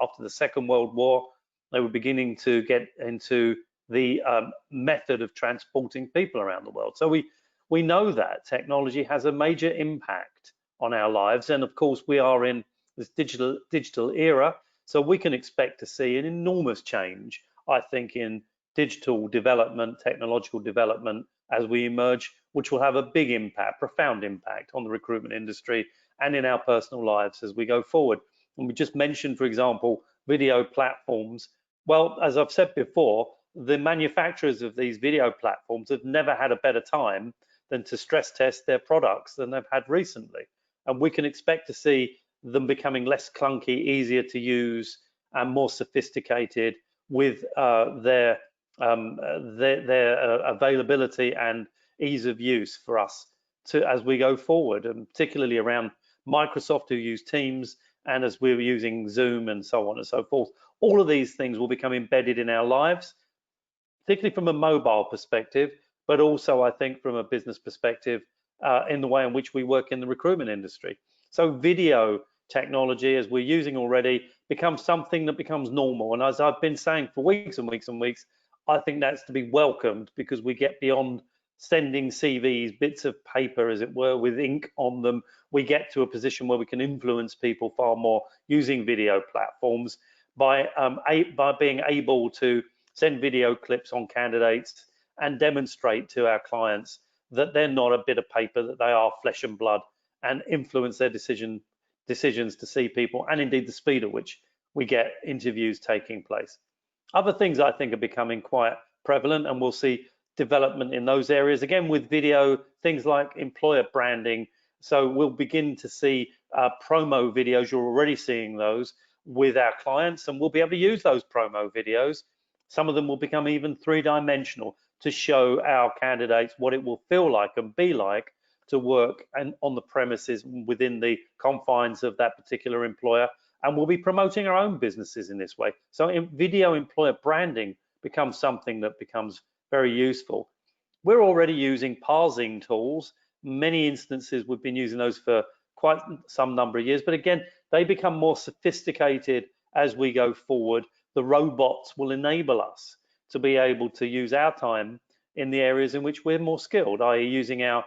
After the Second World War, they were beginning to get into the method of transporting people around the world. So we know that technology has a major impact on our lives, and of course we are in this digital era, so we can expect to see an enormous change, I think, in digital development, technological development as we emerge, which will have a big impact, profound impact on the recruitment industry and in our personal lives as we go forward. And we just mentioned, for example, video platforms. Well, as I've said before, the manufacturers of these video platforms have never had a better time than to stress test their products than they've had recently. And we can expect to see them becoming less clunky, easier to use, and more sophisticated with their availability and ease of use for us as we go forward, and particularly around Microsoft, who use Teams, and as we're using Zoom and so on and so forth. All of these things will become embedded in our lives, particularly from a mobile perspective, but also I think from a business perspective in the way in which we work in the recruitment industry. So video technology, as we're using already, becomes something that becomes normal. And as I've been saying for weeks and weeks and weeks, I think that's to be welcomed, because we get beyond sending CVs, bits of paper, as it were, with ink on them, we get to a position where we can influence people far more using video platforms by being able to send video clips on candidates and demonstrate to our clients that they're not a bit of paper, that they are flesh and blood, and influence their decisions to see people, and indeed the speed at which we get interviews taking place. Other things I think are becoming quite prevalent, and we'll see development in those areas again with video, things like employer branding. So we'll begin to see promo videos. You're already seeing those with our clients, and we'll be able to use those promo videos. Some of them will become even three-dimensional to show our candidates what it will feel like and be like to work and on the premises within the confines of that particular employer. And we'll be promoting our own businesses in this way. So video employer branding becomes something that becomes very useful. We're already using parsing tools. Many instances we've been using those for quite some number of years, but again, they become more sophisticated as we go forward. The robots will enable us to be able to use our time in the areas in which we're more skilled, i.e. using our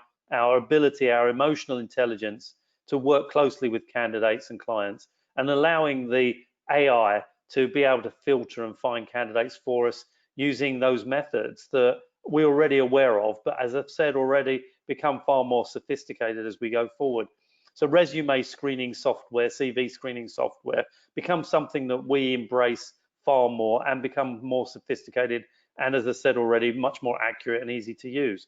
ability, our emotional intelligence to work closely with candidates and clients, and allowing the AI to be able to filter and find candidates for us using those methods that we're already aware of, but as I've said already, become far more sophisticated as we go forward. So resume screening software, CV screening software becomes something that we embrace far more and become more sophisticated, and as I said already, much more accurate and easy to use.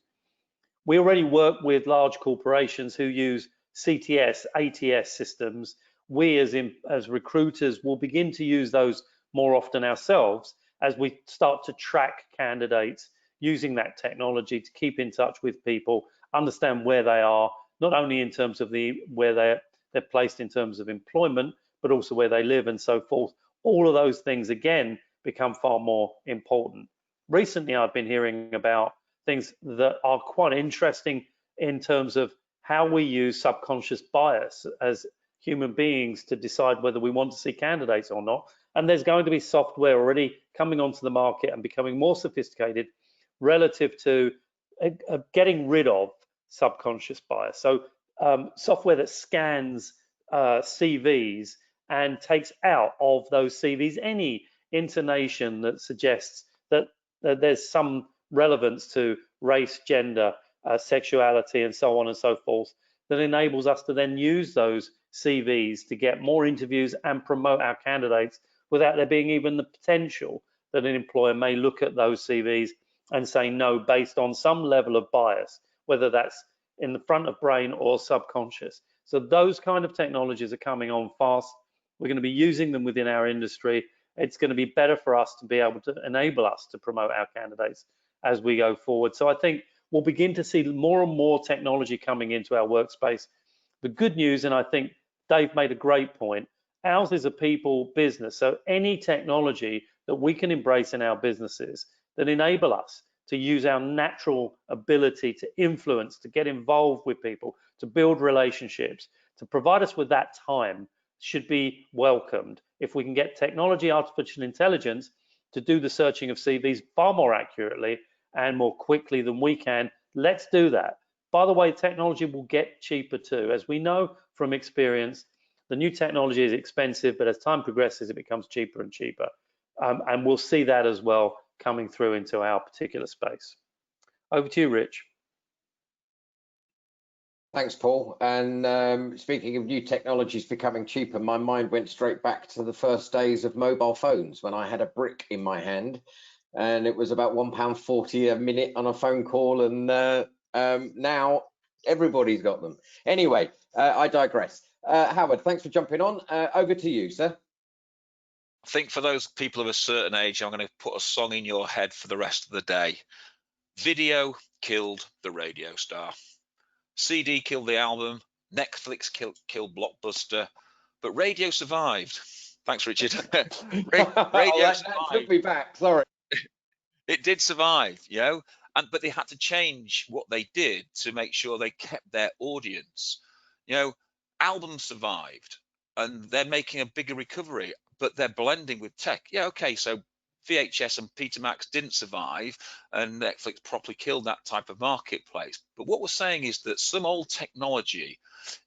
We already work with large corporations who use CTS, ATS systems. We as recruiters will begin to use those more often ourselves as we start to track candidates using that technology to keep in touch with people, understand where they are, not only in terms of where they're placed in terms of employment, but also where they live and so forth. All of those things, again, become far more important. Recently, I've been hearing about things that are quite interesting in terms of how we use subconscious bias as human beings to decide whether we want to see candidates or not. And there's going to be software already coming onto the market and becoming more sophisticated relative to getting rid of subconscious bias. So software that scans CVs and takes out of those CVs any intonation that suggests that there's some relevance to race, gender, sexuality, and so on and so forth, that enables us to then use those CVs to get more interviews and promote our candidates without there being even the potential that an employer may look at those CVs and say no based on some level of bias, whether that's in the front of brain or subconscious. So those kind of technologies are coming on fast. We're going to be using them within our industry. It's going to be better for us to be able to enable us to promote our candidates as we go forward. So I think we'll begin to see more and more technology coming into our workspace. The good news, and I think Dave made a great point, ours is a people business. So any technology that we can embrace in our businesses that enable us to use our natural ability to influence, to get involved with people, to build relationships, to provide us with that time should be welcomed. If we can get technology, artificial intelligence to do the searching of CVs far more accurately and more quickly than we can, let's do that. By the way, technology will get cheaper too. As we know from experience, the new technology is expensive, but as time progresses, it becomes cheaper and cheaper. And we'll see that as well coming through into our particular space. Over to you, Rich. Thanks, Paul. And speaking of new technologies becoming cheaper, my mind went straight back to the first days of mobile phones when I had a brick in my hand, and it was about £1.40 a minute on a phone call, and now everybody's got them. Anyway, I digress. Howard, thanks for jumping on. Over to you, sir. I think for those people of a certain age, I'm going to put a song in your head for the rest of the day. Video killed the radio star. CD killed the album. Netflix killed Blockbuster. But radio survived. Thanks, Richard. Radio that took me back. Sorry. It did survive, you know, but they had to change what they did to make sure they kept their audience. You know, albums survived and they're making a bigger recovery, but they're blending with tech. Yeah, okay, so VHS and Betamax didn't survive, and Netflix properly killed that type of marketplace. But what we're saying is that some old technology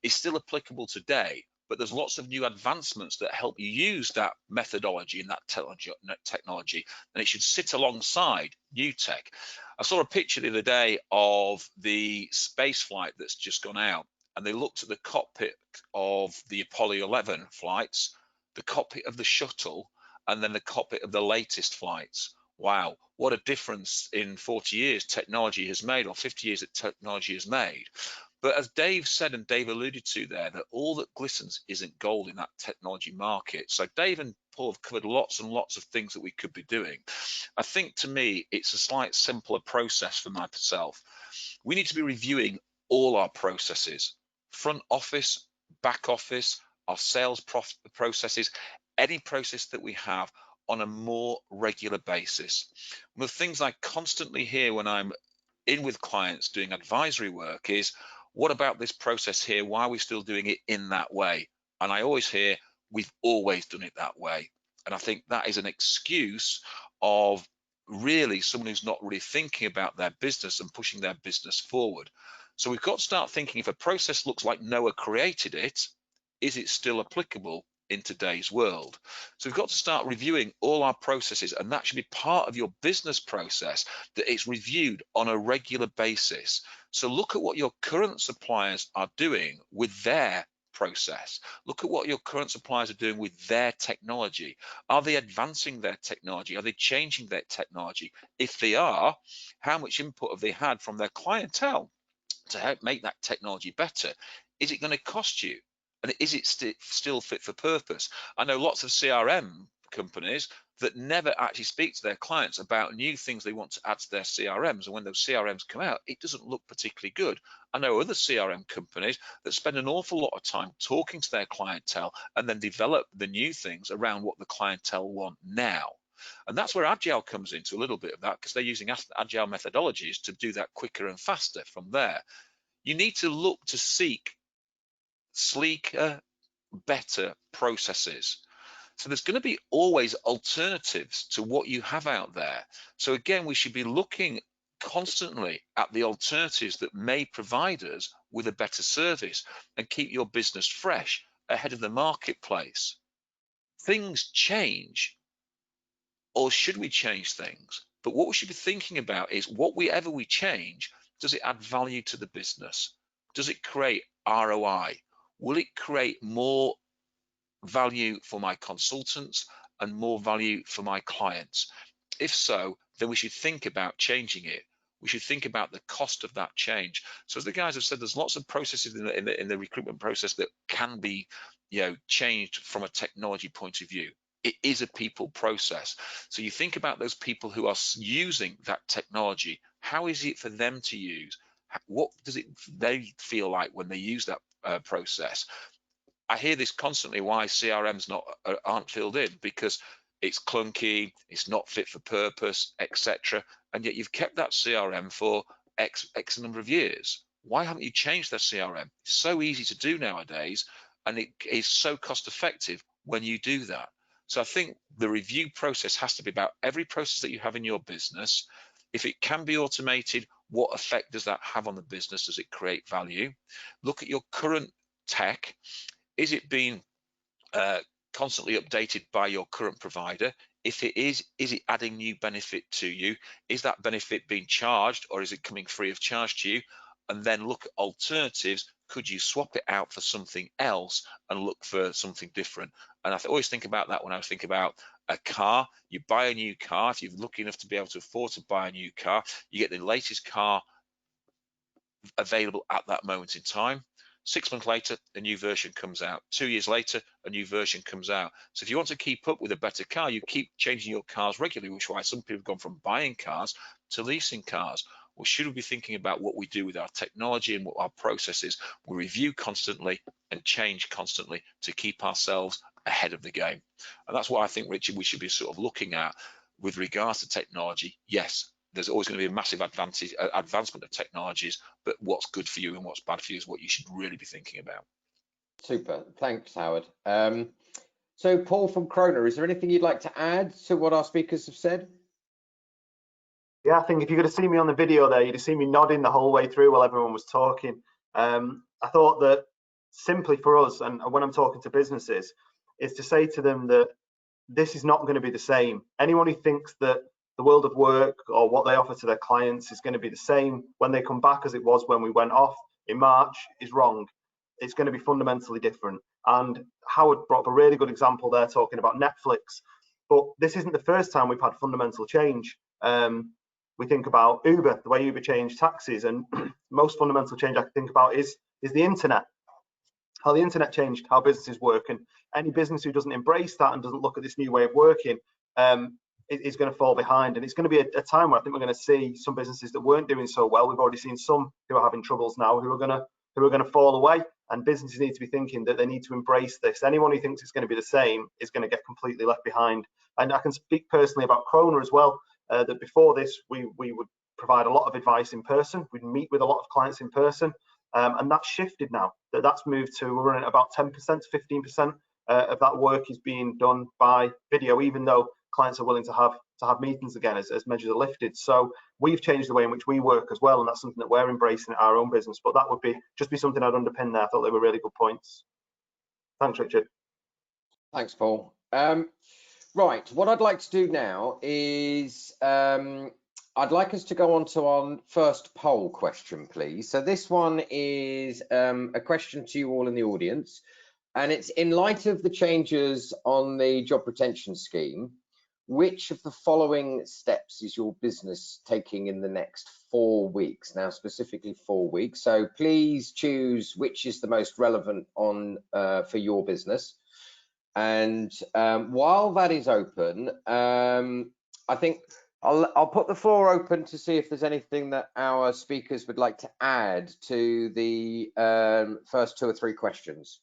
is still applicable today, but there's lots of new advancements that help you use that methodology and that technology, and it should sit alongside new tech. I saw a picture the other day of the space flight that's just gone out, and they looked at the cockpit of the Apollo 11 flights, the cockpit of the shuttle, and then the cockpit of the latest flights. Wow, what a difference in 40 years technology has made, or 50 years that technology has made. But as Dave said, and Dave alluded to there, that all that glistens isn't gold in that technology market. So Dave and Paul have covered lots and lots of things that we could be doing. I think, to me, it's a slight simpler process for myself. We need to be reviewing all our processes, front office, back office, our sales processes, any process that we have, on a more regular basis. One of the things I constantly hear when I'm in with clients doing advisory work is, what about this process here? Why are we still doing it in that way? And I always hear, we've always done it that way. And I think that is an excuse of really someone who's not really thinking about their business and pushing their business forward. So we've got to start thinking, if a process looks like Noah created it, is it still applicable in today's world? So we've got to start reviewing all our processes, and that should be part of your business process, that it's reviewed on a regular basis. So look at what your current suppliers are doing with their process. Look at what your current suppliers are doing with their technology. Are they advancing their technology? Are they changing their technology? If they are, how much input have they had from their clientele to help make that technology better? Is it going to cost you? And is it still fit for purpose? I know lots of CRM companies that never actually speak to their clients about new things they want to add to their CRMs. And when those CRMs come out, it doesn't look particularly good. I know other CRM companies that spend an awful lot of time talking to their clientele and then develop the new things around what the clientele want now. And that's where Agile comes into a little bit of that, because they're using Agile methodologies to do that quicker and faster from there. You need to look to seek sleeker, better processes. So there's going to be always alternatives to what you have out there. So again, we should be looking constantly at the alternatives that may provide us with a better service and keep your business fresh ahead of the marketplace. Things change, or should we change things? But what we should be thinking about is, whatever we change, does it add value to the business? Does it create ROI? Will it create more value for my consultants and more value for my clients? If so, then we should think about changing it. We should think about the cost of that change. So as the guys have said, there's lots of processes in the recruitment process that can be, changed from a technology point of view. It is a people process. So you think about those people who are using that technology. How is it for them to use? What does they feel like when they use that process? I hear this constantly, why CRMs aren't filled in, because it's clunky, it's not fit for purpose, etc. And yet you've kept that CRM for X number of years. Why haven't you changed that CRM? It's so easy to do nowadays, and it is so cost effective when you do that. So I think the review process has to be about every process that you have in your business. If it can be automated, what effect does that have on the business? Does it create value? Look at your current tech. Is it being constantly updated by your current provider? If it is it adding new benefit to you? Is that benefit being charged, or is it coming free of charge to you? And then look at alternatives. Could you swap it out for something else and look for something different? And I always think about that when I think about a car. You buy a new car. If you're lucky enough to be able to afford to buy a new car, you get the latest car available at that moment in time. 6 months later, a new version comes out. 2 years later, a new version comes out. So if you want to keep up with a better car, you keep changing your cars regularly, which is why some people have gone from buying cars to leasing cars. Well, should we be thinking about what we do with our technology and what our processes? We review constantly and change constantly to keep ourselves ahead of the game. And that's what I think, Richard, we should be sort of looking at with regards to technology. Yes, there's always going to be a massive advancement of technologies, but what's good for you and what's bad for you is what you should really be thinking about. Super, thanks, Howard. So Paul from Kroner, is there anything you'd like to add to what our speakers have said? Yeah, I think if you could have seen me on the video there, you'd have seen me nodding the whole way through while everyone was talking. I thought that simply for us, and when I'm talking to businesses, is to say to them that this is not going to be the same. Anyone who thinks that the world of work or what they offer to their clients is going to be the same when they come back as it was when we went off in March is wrong. It's going to be fundamentally different. And Howard brought up a really good example there talking about Netflix. But this isn't the first time we've had fundamental change. We think about Uber, the way Uber changed taxis, and most fundamental change I can think about is the internet. How the internet changed how businesses work, and any business who doesn't embrace that and doesn't look at this new way of working is going to fall behind. And it's going to be a time where I think we're going to see some businesses that weren't doing so well. We've already seen some who are having troubles now who are going to fall away. And businesses need to be thinking that they need to embrace this. Anyone who thinks it's going to be the same is going to get completely left behind. And I can speak personally about Kroner as well. That before this, we would provide a lot of advice in person. We'd meet with a lot of clients in person. And that's shifted now. That's moved to, we're running at about 10% to 15% of that work is being done by video, even though clients are willing to have meetings again as measures are lifted. So we've changed the way in which we work as well, and that's something that we're embracing in our own business. But that would just be something I'd underpin there. I thought they were really good points. Thanks, Richard. Thanks, Paul. Right, what I'd like to do now is I'd like us to go on to our first poll question, please. So this one is a question to you all in the audience, and it's in light of the changes on the job retention scheme, which of the following steps is your business taking in the next 4 weeks? Now, specifically 4 weeks. So please choose which is the most relevant on for your business. And while that is open, I think I'll put the floor open to see if there's anything that our speakers would like to add to the first 2 or 3 questions.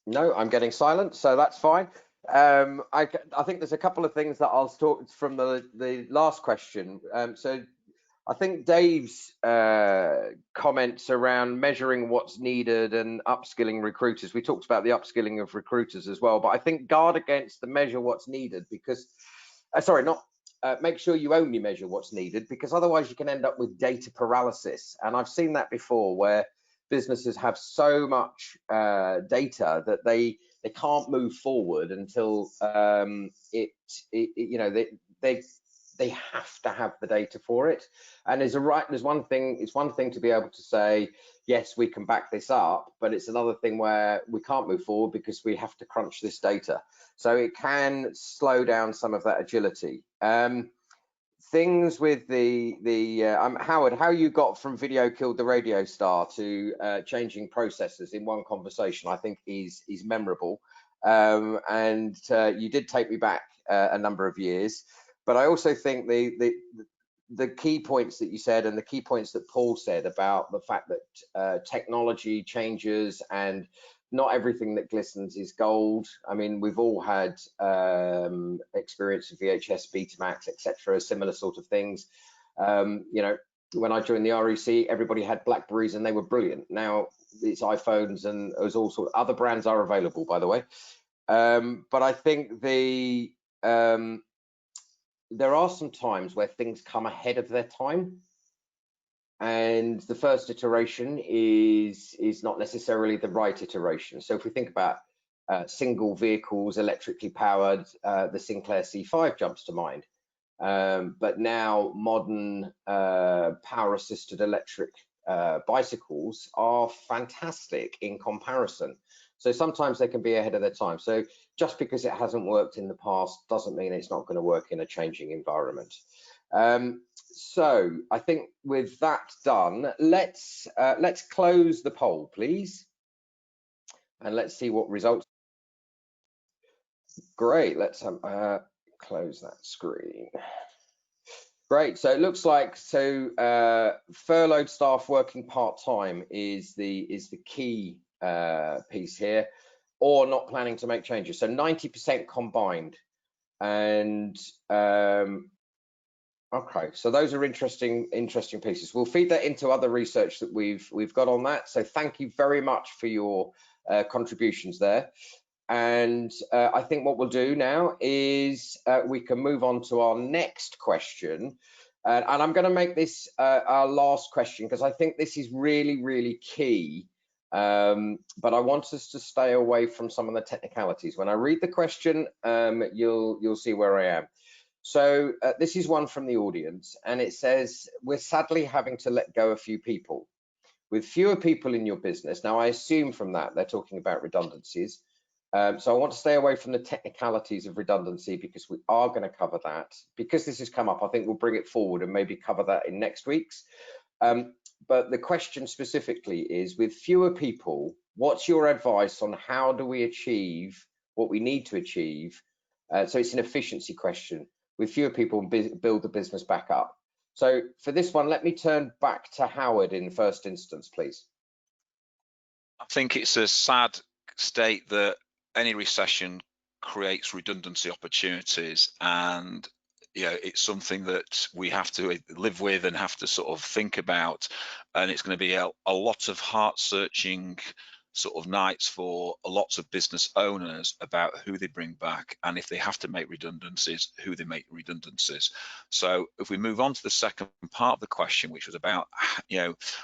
No, I'm getting silent, so that's fine. I think there's a couple of things that I'll talk from the last question. So I think Dave's comments around measuring what's needed and upskilling recruiters. We talked about the upskilling of recruiters as well, but I think guard against the measure what's needed because, make sure you only measure what's needed, because otherwise you can end up with data paralysis. And I've seen that before where businesses have so much data that they can't move forward until they have to have the data for it. And it's one thing to be able to say, yes, we can back this up, but it's another thing where we can't move forward because we have to crunch this data. So it can slow down some of that agility. Things with Howard, how you got from video killed the radio star to changing processes in one conversation, I think is memorable. And you did take me back a number of years. But I also think the key points that you said and the key points that Paul said about the fact that technology changes and not everything that glistens is gold. I mean, we've all had experience of VHS, Betamax, etc., similar sort of things. When I joined the REC, everybody had Blackberries and they were brilliant. Now it's iPhones and there's all sorts. Other brands are available, by the way. But I think there are some times where things come ahead of their time, and the first iteration is not necessarily the right iteration. So if we think about single vehicles, electrically powered, the Sinclair C5 jumps to mind. But now modern power-assisted electric bicycles are fantastic in comparison. So sometimes they can be ahead of their time. So just because it hasn't worked in the past doesn't mean it's not going to work in a changing environment. So I think with that done, let's close the poll, please, and let's see what results. Great. Let's close that screen. Great. So it looks like furloughed staff working part-time is the key piece here, or not planning to make changes. So 90% combined, and Okay, so those are interesting pieces. We'll feed that into other research that we've got on that. So thank you very much for your contributions there. And I think what we'll do now is we can move on to our next question. And I'm going to make this our last question because I think this is really, really key. But I want us to stay away from some of the technicalities. When I read the question, you'll see where I am. So this is one from the audience, and it says, we're sadly having to let go a few people. With fewer people in your business, now I assume from that they're talking about redundancies. So I want to stay away from the technicalities of redundancy because we are going to cover that. Because this has come up, I think we'll bring it forward and maybe cover that in next week's. But the question specifically is, with fewer people, what's your advice on how do we achieve what we need to achieve? So it's an efficiency question. With fewer people, build the business back up. So for this one, let me turn back to Howard in first instance, please. I think it's a sad state that any recession creates redundancy opportunities, and it's something that we have to live with and have to sort of think about, and it's going to be a lot of heart-searching sort of nights for lots of business owners about who they bring back, and if they have to make redundancies, who they make redundancies. So if we move on to the second part of the question, which was about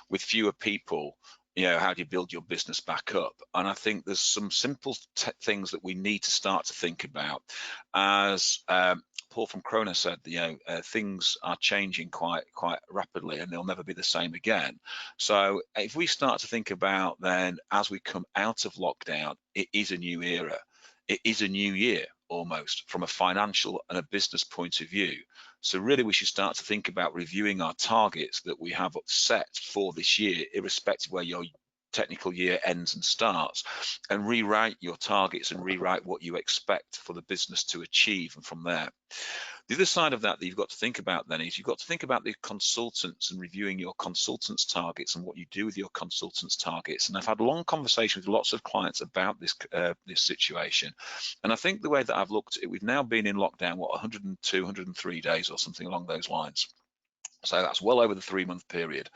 with fewer people, how do you build your business back up? And I think there's some simple things that we need to start to think about. As Paul from Krona said, things are changing quite rapidly, and they'll never be the same again. So if we start to think about then, as we come out of lockdown, it is a new era. It is a new year almost from a financial and a business point of view. So really we should start to think about reviewing our targets that we have set for this year, irrespective of where your technical year ends and starts, and rewrite your targets and rewrite what you expect for the business to achieve. And from there, the other side of that you've got to think about then is you've got to think about the consultants and reviewing your consultants' targets and what you do with your consultants' targets. And I've had a long conversation with lots of clients about this situation. And I think the way that I've looked at it, we've now been in lockdown, 102, 103 days or something along those lines. So that's well over the 3-month period.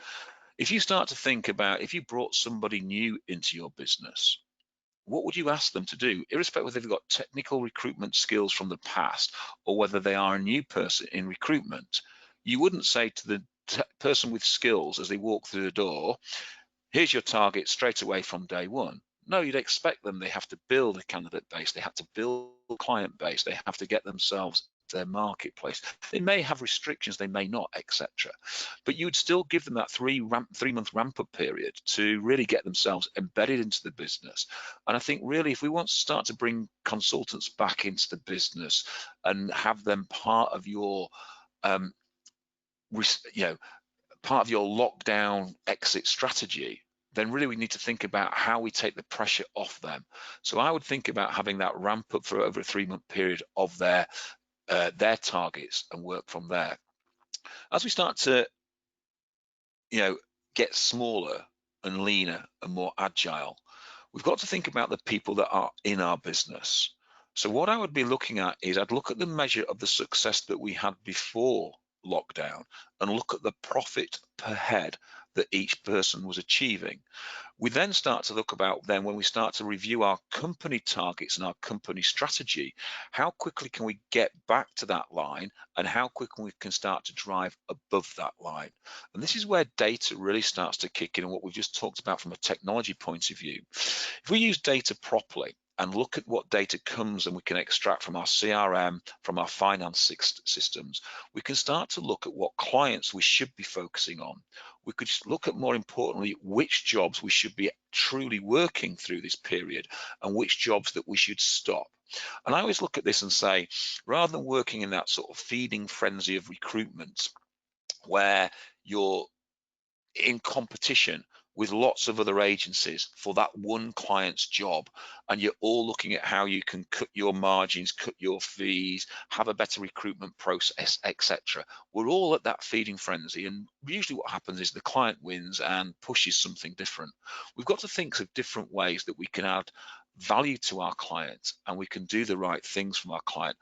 If you start to think about, if you brought somebody new into your business, what would you ask them to do, irrespective of whether they've got technical recruitment skills from the past or whether they are a new person in recruitment? You wouldn't say to the person with skills as they walk through the door, here's your target straight away from day one. No, you'd expect them, they have to build a candidate base, they have to build a client base, they have to get themselves their marketplace. They may have restrictions, they may not, etc. But you would still give them that 3-month ramp-up period to really get themselves embedded into the business. And I think really, if we want to start to bring consultants back into the business and have them part of your part of your lockdown exit strategy, then really we need to think about how we take the pressure off them. So I would think about having that ramp up for over a 3-month period of their targets and work from there. As we start to get smaller and leaner and more agile, we've got to think about the people that are in our business. So what I would be looking at is I'd look at the measure of the success that we had before lockdown and look at the profit per head that each person was achieving. We then start to look about then when we start to review our company targets and our company strategy, how quickly can we get back to that line and how quickly we can start to drive above that line. And this is where data really starts to kick in and what we've just talked about from a technology point of view. If we use data properly and look at what data comes and we can extract from our CRM, from our finance systems, we can start to look at what clients we should be focusing on. We could look at, more importantly, which jobs we should be truly working through this period and which jobs that we should stop. And I always look at this and say, rather than working in that sort of feeding frenzy of recruitment, where you're in competition with lots of other agencies for that one client's job, and you're all looking at how you can cut your margins, cut your fees, have a better recruitment process, etc. We're all at that feeding frenzy, and usually what happens is the client wins and pushes something different. We've got to think of different ways that we can add value to our client and we can do the right things from our client.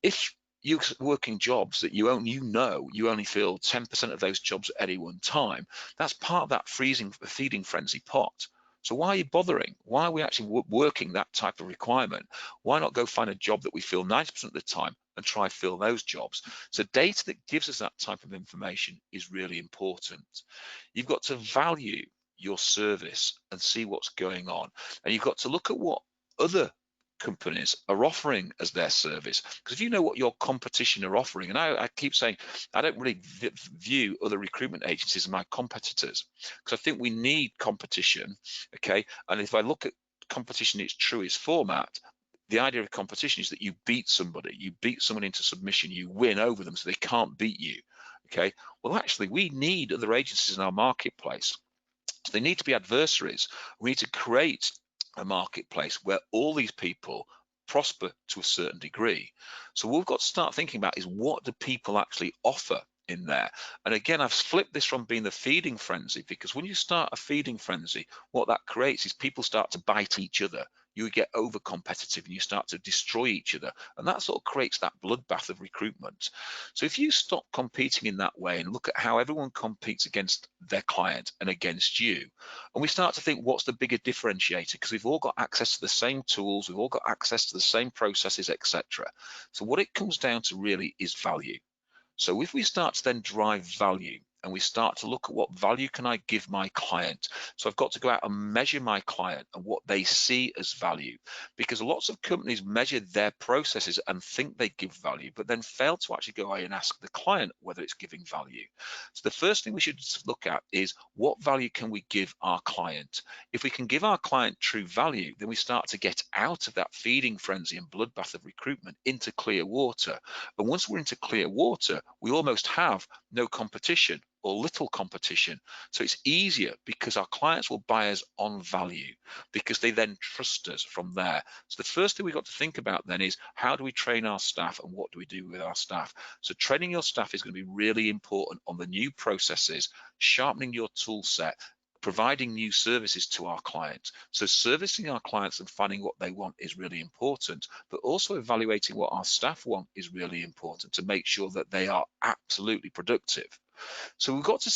If you're working jobs that you only fill 10% of those jobs at any one time. That's part of that feeding frenzy pot. So why are you bothering? Why are we actually working that type of requirement? Why not go find a job that we fill 90% of the time and try fill those jobs? So data that gives us that type of information is really important. You've got to value your service and see what's going on. And you've got to look at what other companies are offering as their service, because if you know what your competition are offering, and I keep saying I don't really view other recruitment agencies as my competitors, because I think we need competition, okay? And if I look at competition in its truest format, the idea of competition is that you beat somebody, you beat someone into submission, you win over them so they can't beat you, okay? Well, actually, we need other agencies in our marketplace. So they need to be adversaries. We need to create a marketplace where all these people prosper to a certain degree. So what we've got to start thinking about is, what do people actually offer in there? And again, I've flipped this from being the feeding frenzy, because when you start a feeding frenzy, what that creates is people start to bite each other. You get over competitive and you start to destroy each other, and that sort of creates that bloodbath of recruitment. So if you stop competing in that way and look at how everyone competes against their client and against you, and we start to think, what's the bigger differentiator? Because we've all got access to the same tools, we've all got access to the same processes, etc. So what it comes down to really is value. So if we start to then drive value, and we start to look at what value can I give my client, so I've got to go out and measure my client and what they see as value, because lots of companies measure their processes and think they give value, but then fail to actually go out and ask the client whether it's giving value. So the first thing we should look at is, what value can we give our client? If we can give our client true value, then we start to get out of that feeding frenzy and bloodbath of recruitment into clear water. And once we're into clear water, we almost have no competition or little competition. So it's easier, because our clients will buy us on value, because they then trust us from there. So the first thing we've got to think about then is, how do we train our staff and what do we do with our staff? So training your staff is going to be really important on the new processes, sharpening your tool set, providing new services to our clients. So servicing our clients and finding what they want is really important, but also evaluating what our staff want is really important to make sure that they are absolutely productive. So we've got to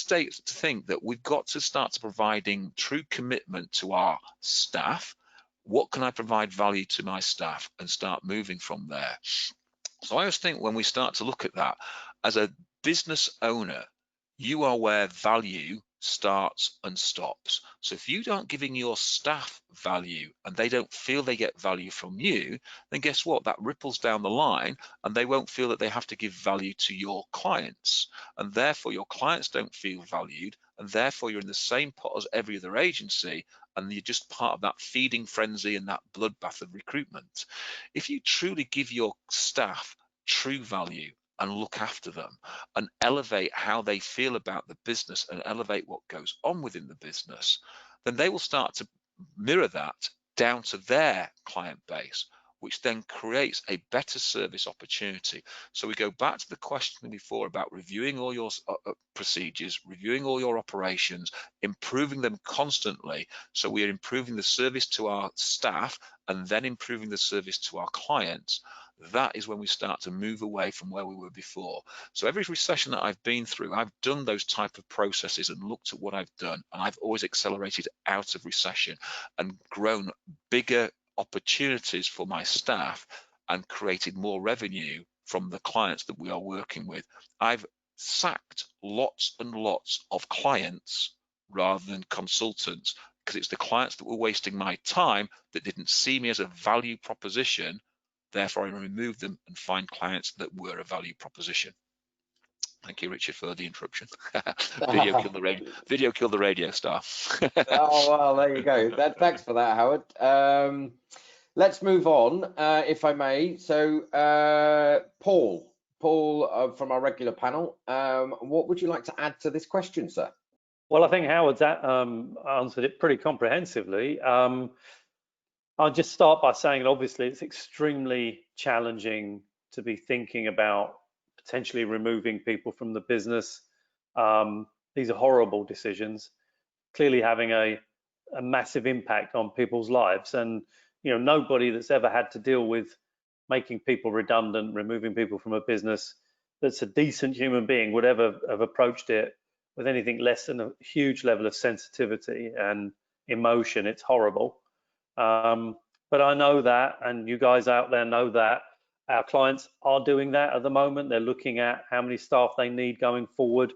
think that we've got to start to providing true commitment to our staff. What can I provide value to my staff, and start moving from there. So I always think, when we start to look at that, as a business owner, you are where value starts and stops. So if you aren't giving your staff value and they don't feel they get value from you, then guess what? That ripples down the line, and they won't feel that they have to give value to your clients. And therefore your clients don't feel valued, and therefore you're in the same pot as every other agency, and you're just part of that feeding frenzy and that bloodbath of recruitment. If you truly give your staff true value and look after them and elevate how they feel about the business and elevate what goes on within the business, then they will start to mirror that down to their client base, which then creates a better service opportunity. So we go back to the question before about reviewing all your procedures, reviewing all your operations, improving them constantly. So we are improving the service to our staff and then improving the service to our clients. That is when we start to move away from where we were before. So every recession that I've been through, I've done those type of processes and looked at what I've done, and I've always accelerated out of recession and grown bigger opportunities for my staff and created more revenue from the clients that we are working with. I've sacked lots and lots of clients rather than consultants, because it's the clients that were wasting my time that didn't see me as a value proposition. Therefore, I remove them and find clients that were a value proposition. Thank you, Richard, for the interruption. Video killed the radio star. Oh, well, there you go. Thanks for that, Howard. Let's move on, if I may. So, Paul from our regular panel, what would you like to add to this question, sir? Well, I think Howard's answered it pretty comprehensively. I'll just start by saying that obviously it's extremely challenging to be thinking about potentially removing people from the business. These are horrible decisions, clearly having a massive impact on people's lives. And nobody that's ever had to deal with making people redundant, removing people from a business that's a decent human being would ever have approached it with anything less than a huge level of sensitivity and emotion. It's horrible. But I know that, and you guys out there know that. Our clients are doing that at the moment. They're looking at how many staff they need going forward.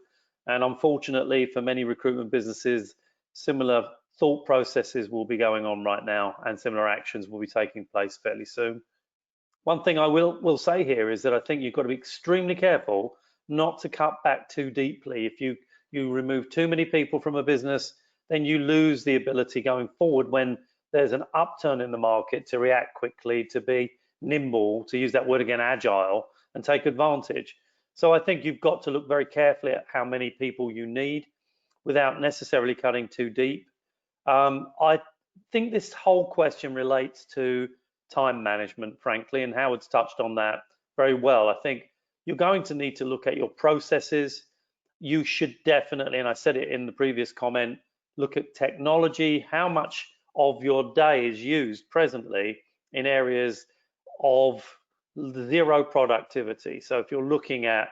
And unfortunately, for many recruitment businesses, similar thought processes will be going on right now, and similar actions will be taking place fairly soon. One thing I will say here is that I think you've got to be extremely careful not to cut back too deeply. If you remove too many people from a business, then you lose the ability going forward when there's an upturn in the market to react quickly, to be nimble, to use that word again, agile, and take advantage. So I think you've got to look very carefully at how many people you need without necessarily cutting too deep. I think this whole question relates to time management, frankly, and Howard's touched on that very well. I think you're going to need to look at your processes. You should definitely, and I said it in the previous comment, look at technology, how much of your day is used presently in areas of zero productivity. So if you're looking at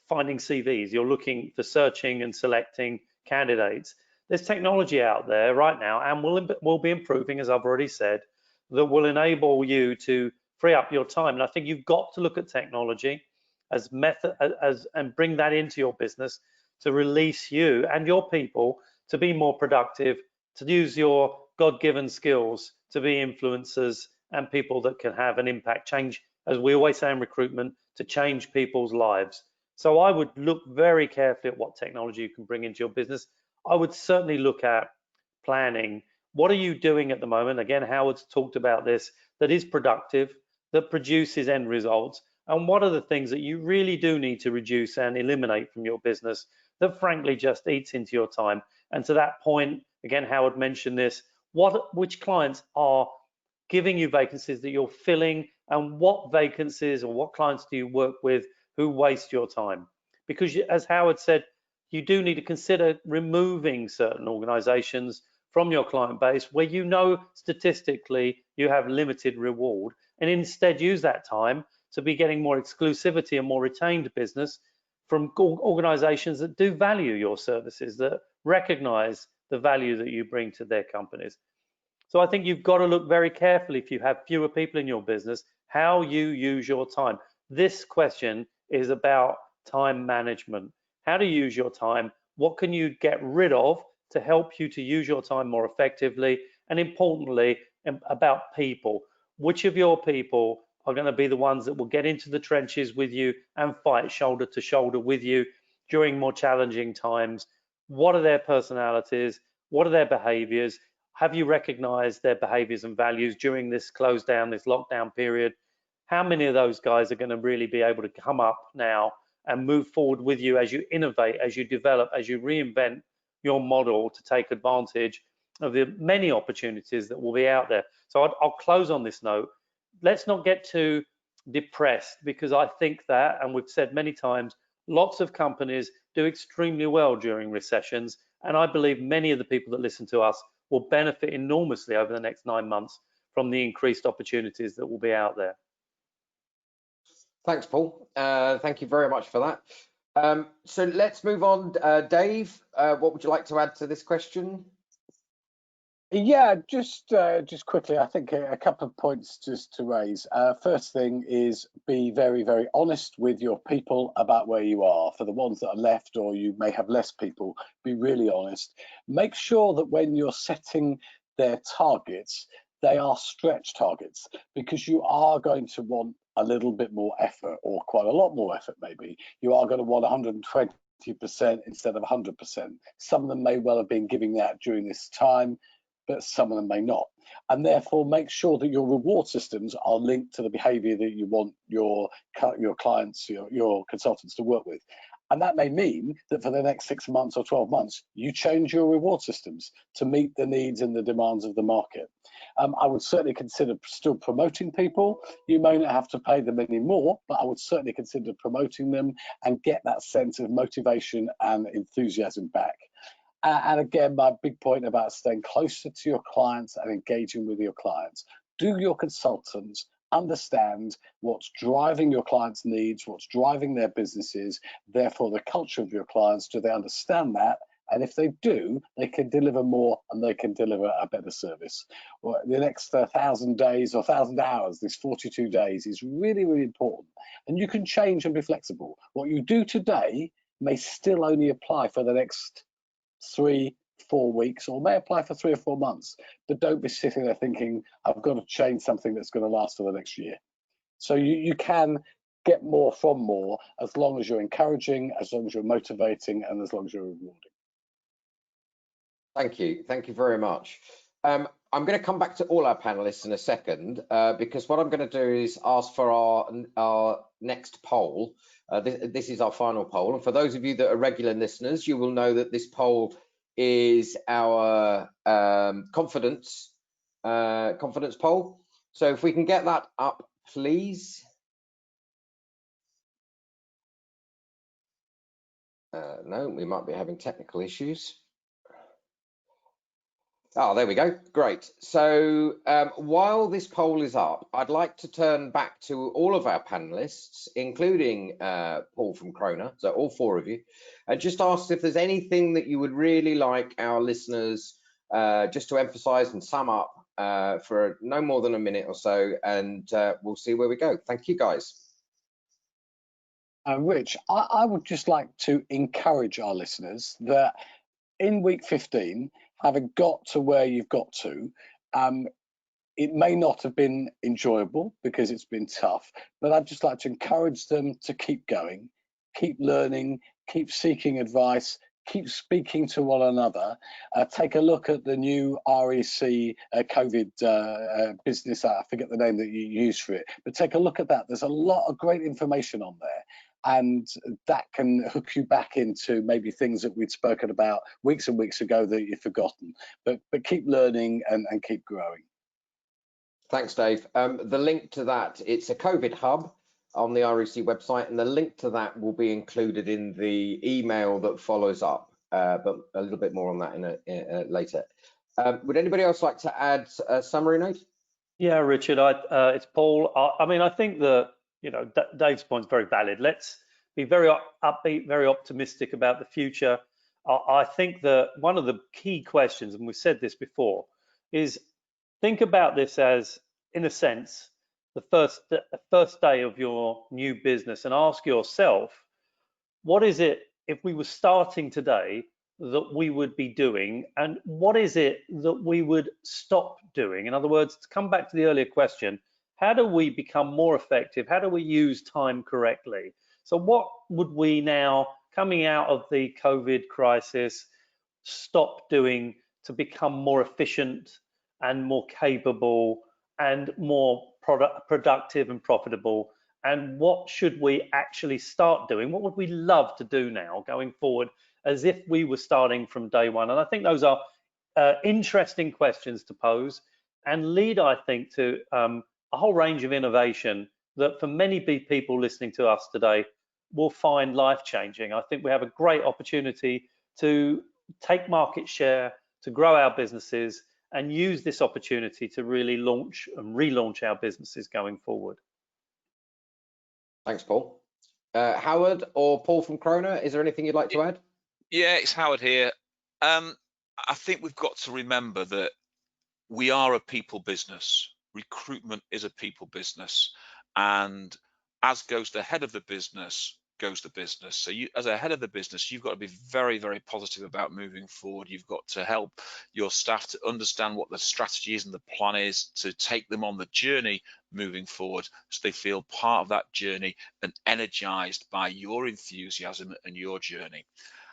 finding CVs, you're looking for searching and selecting candidates, there's technology out there right now, and will be improving, as I've already said, that will enable you to free up your time. And I think you've got to look at technology as method and bring that into your business to release you and your people to be more productive, to use your God-given skills to be influencers and people that can have an impact, change, as we always say in recruitment, to change people's lives. So I would look very carefully at what technology you can bring into your business. I would certainly look at planning. What are you doing at the moment? Again, Howard's talked about this, that is productive, that produces end results. And what are the things that you really do need to reduce and eliminate from your business that frankly just eats into your time? And to that point, again, Howard mentioned this, which clients are giving you vacancies that you're filling, and what vacancies or what clients do you work with who waste your time? Because as Howard said, you do need to consider removing certain organizations from your client base where you know statistically you have limited reward, and instead use that time to be getting more exclusivity and more retained business from organizations that do value your services, that recognize the value that you bring to their companies. So I think you've got to look very carefully, if you have fewer people in your business, how you use your time. This question is about time management. How to use your time, what can you get rid of to help you to use your time more effectively, and importantly, about people. Which of your people are going to be the ones that will get into the trenches with you and fight shoulder to shoulder with you during more challenging times? What are their personalities? What are their behaviors? Have you recognized their behaviors and values during this close down, this lockdown period? How many of those guys are going to really be able to come up now and move forward with you as you innovate, as you develop, as you reinvent your model to take advantage of the many opportunities that will be out there? So I'll close on this note. Let's not get too depressed, because I think that, and we've said many times, lots of companies do extremely well during recessions, and I believe many of the people that listen to us will benefit enormously over the next 9 months from the increased opportunities that will be out there. Thanks, Paul. Thank you very much for that. So let's move on. Dave, what would you like to add to this question? Yeah, just quickly, I think a couple of points just to raise. First thing is be very, very honest with your people about where you are. For the ones that are left, or you may have less people, be really honest. Make sure that when you're setting their targets, they are stretch targets, because you are going to want a little bit more effort, or quite a lot more effort maybe. You are going to want 120% instead of 100%. Some of them may well have been giving that during this time, but some of them may not. And therefore, make sure that your reward systems are linked to the behavior that you want your clients, your consultants to work with. And that may mean that for the next 6 months or 12 months, you change your reward systems to meet the needs and the demands of the market. I would certainly consider still promoting people. You may not have to pay them any more, but I would certainly consider promoting them and get that sense of motivation and enthusiasm back. And again, my big point about staying closer to your clients and engaging with your clients. Do your consultants understand what's driving your clients' needs, what's driving their businesses, therefore the culture of your clients. Do they understand that? And if they do, they can deliver more and they can deliver a better service. Well, the next 1,000 days or 1,000 hours, this 42 days, is really, really important. And you can change and be flexible. What you do today may still only apply for the next 3-4 weeks, or may apply for 3 or 4 months. But don't be sitting there thinking, I've got to change something that's going to last for the next year. So you can get more from more as long as you're encouraging, as long as you're motivating, and as long as you're rewarding. Thank you very much. I'm going to come back to all our panelists in a second, because what I'm going to do is ask for our next poll. This is our final poll, and for those of you that are regular listeners, you will know that this poll is our confidence poll. So if we can get that up, please. No, we might be having technical issues. Oh, there we go. Great. So while this poll is up, I'd like to turn back to all of our panelists, including Paul from Krona, so all 4 of you, and just ask if there's anything that you would really like our listeners just to emphasize and sum up for no more than a minute or so, and we'll see where we go. Thank you, guys. Rich, I would just like to encourage our listeners that in week 15, having got to where you've got to, it may not have been enjoyable because it's been tough, but I'd just like to encourage them to keep going, keep learning, keep seeking advice, keep speaking to one another. Take a look at the new REC COVID business. I forget the name that you use for it, but take a look at that. There's a lot of great information on there. And that can hook you back into maybe things that we'd spoken about weeks and weeks ago that you've forgotten. But keep learning and keep growing. Thanks, Dave. The link to that, it's a COVID hub on the REC website, and the link to that will be included in the email that follows up, but a little bit more on that in later. Would anybody else like to add a summary note? Yeah, Richard, it's Paul. I mean, I think that, you know, Dave's point is very valid. Let's be very upbeat, very optimistic about the future. I think that one of the key questions, and we've said this before, is think about this as, in a sense, the first day of your new business, and ask yourself, what is it, if we were starting today, that we would be doing, and what is it that we would stop doing? In other words, to come back to the earlier question, how do we become more effective? How do we use time correctly? So what would we now, coming out of the COVID crisis, stop doing to become more efficient and more capable and more productive and profitable? And what should we actually start doing? What would we love to do now going forward, as if we were starting from day one? And I think those are interesting questions to pose and lead, I think, to a whole range of innovation that for many people listening to us today will find life-changing. I think we have a great opportunity to take market share, to grow our businesses, and use this opportunity to really launch and relaunch our businesses going forward. Thanks, Paul. Howard or Paul from Krona, is there anything you'd like to add? Yeah, it's Howard here. I think we've got to remember that we are a people business. Recruitment is a people business, and as goes the head of the business, goes the business. So you, as a head of the business, you've got to be very, very positive about moving forward. You've got to help your staff to understand what the strategy is and the plan is, to take them on the journey moving forward, so they feel part of that journey and energized by your enthusiasm and your journey.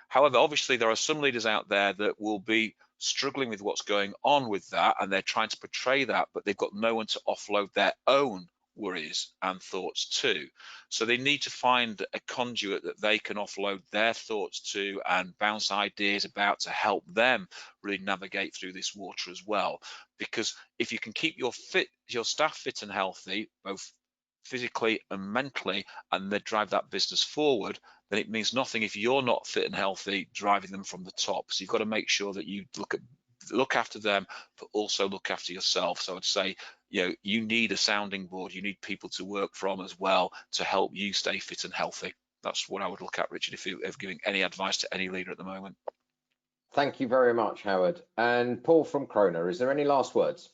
However, obviously there are some leaders out there that will be struggling with what's going on with that, and they're trying to portray that, but they've got no one to offload their own worries and thoughts to. So they need to find a conduit that they can offload their thoughts to and bounce ideas about, to help them really navigate through this water as well. Because if you can keep your staff fit and healthy, both physically and mentally, and they drive that business forward, then it means nothing if you're not fit and healthy driving them from the top. So you've got to make sure that you look after them, but also look after yourself. So I'd say, you need a sounding board. You need people to work from as well to help you stay fit and healthy. That's what I would look at, Richard, if you're giving any advice to any leader at the moment. Thank you very much, Howard. And Paul from Krona, is there any last words?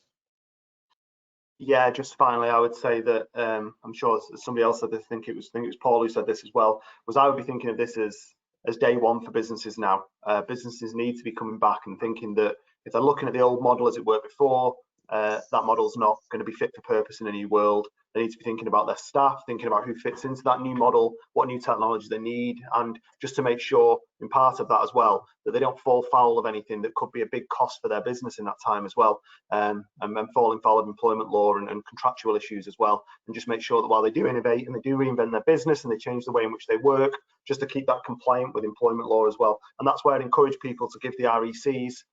Yeah, just finally, I would say that I'm sure somebody else said this. I think it was Paul who said this as well. Was I would be thinking of this as day one for businesses now. Businesses need to be coming back and thinking that if they're looking at the old model as it worked before, that model's not going to be fit for purpose in a new world. They need to be thinking about their staff, thinking about who fits into that new model, what new technology they need, and just to make sure, in part of that as well, that they don't fall foul of anything that could be a big cost for their business in that time as well, and then falling foul of employment law and contractual issues as well, and just make sure that while they do innovate and they do reinvent their business and they change the way in which they work, just to keep that compliant with employment law as well. And that's where I'd encourage people to give the REC's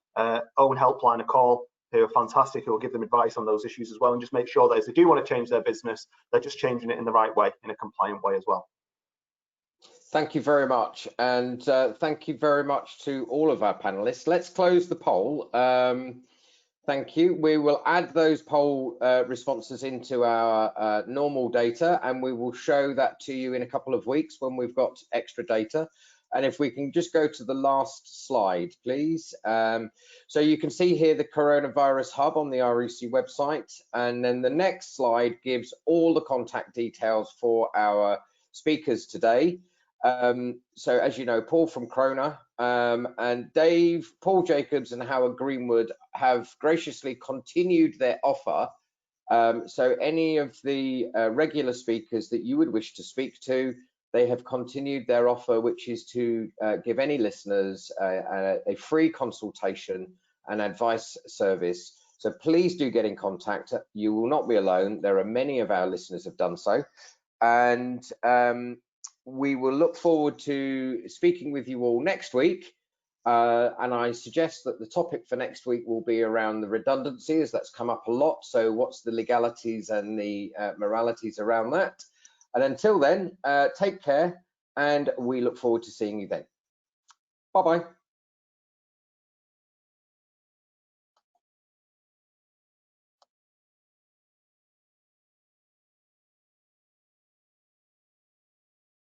own helpline a call, who are fantastic, who will give them advice on those issues as well, and just make sure that if they do want to change their business, they're just changing it in the right way, in a compliant way as well. Thank you very much, and thank you very much to all of our panelists. Let's close the poll. Thank you. We will add those poll responses into our normal data, and we will show that to you in a couple of weeks when we've got extra data. And if we can just go to the last slide, please. So you can see here the Coronavirus Hub on the REC website. And then the next slide gives all the contact details for our speakers today. So as you know, Paul from Krona and Dave, Paul Jacobs and Howard Greenwood have graciously continued their offer. So any of the regular speakers that you would wish to speak to, they have continued their offer, which is to give any listeners a free consultation and advice service. So please do get in contact. You will not be alone. There are many of our listeners have done so. And we will look forward to speaking with you all next week. And I suggest that the topic for next week will be around the redundancies. That's come up a lot. So what's the legalities and the moralities around that? And until then, take care, and we look forward to seeing you then. Bye-bye.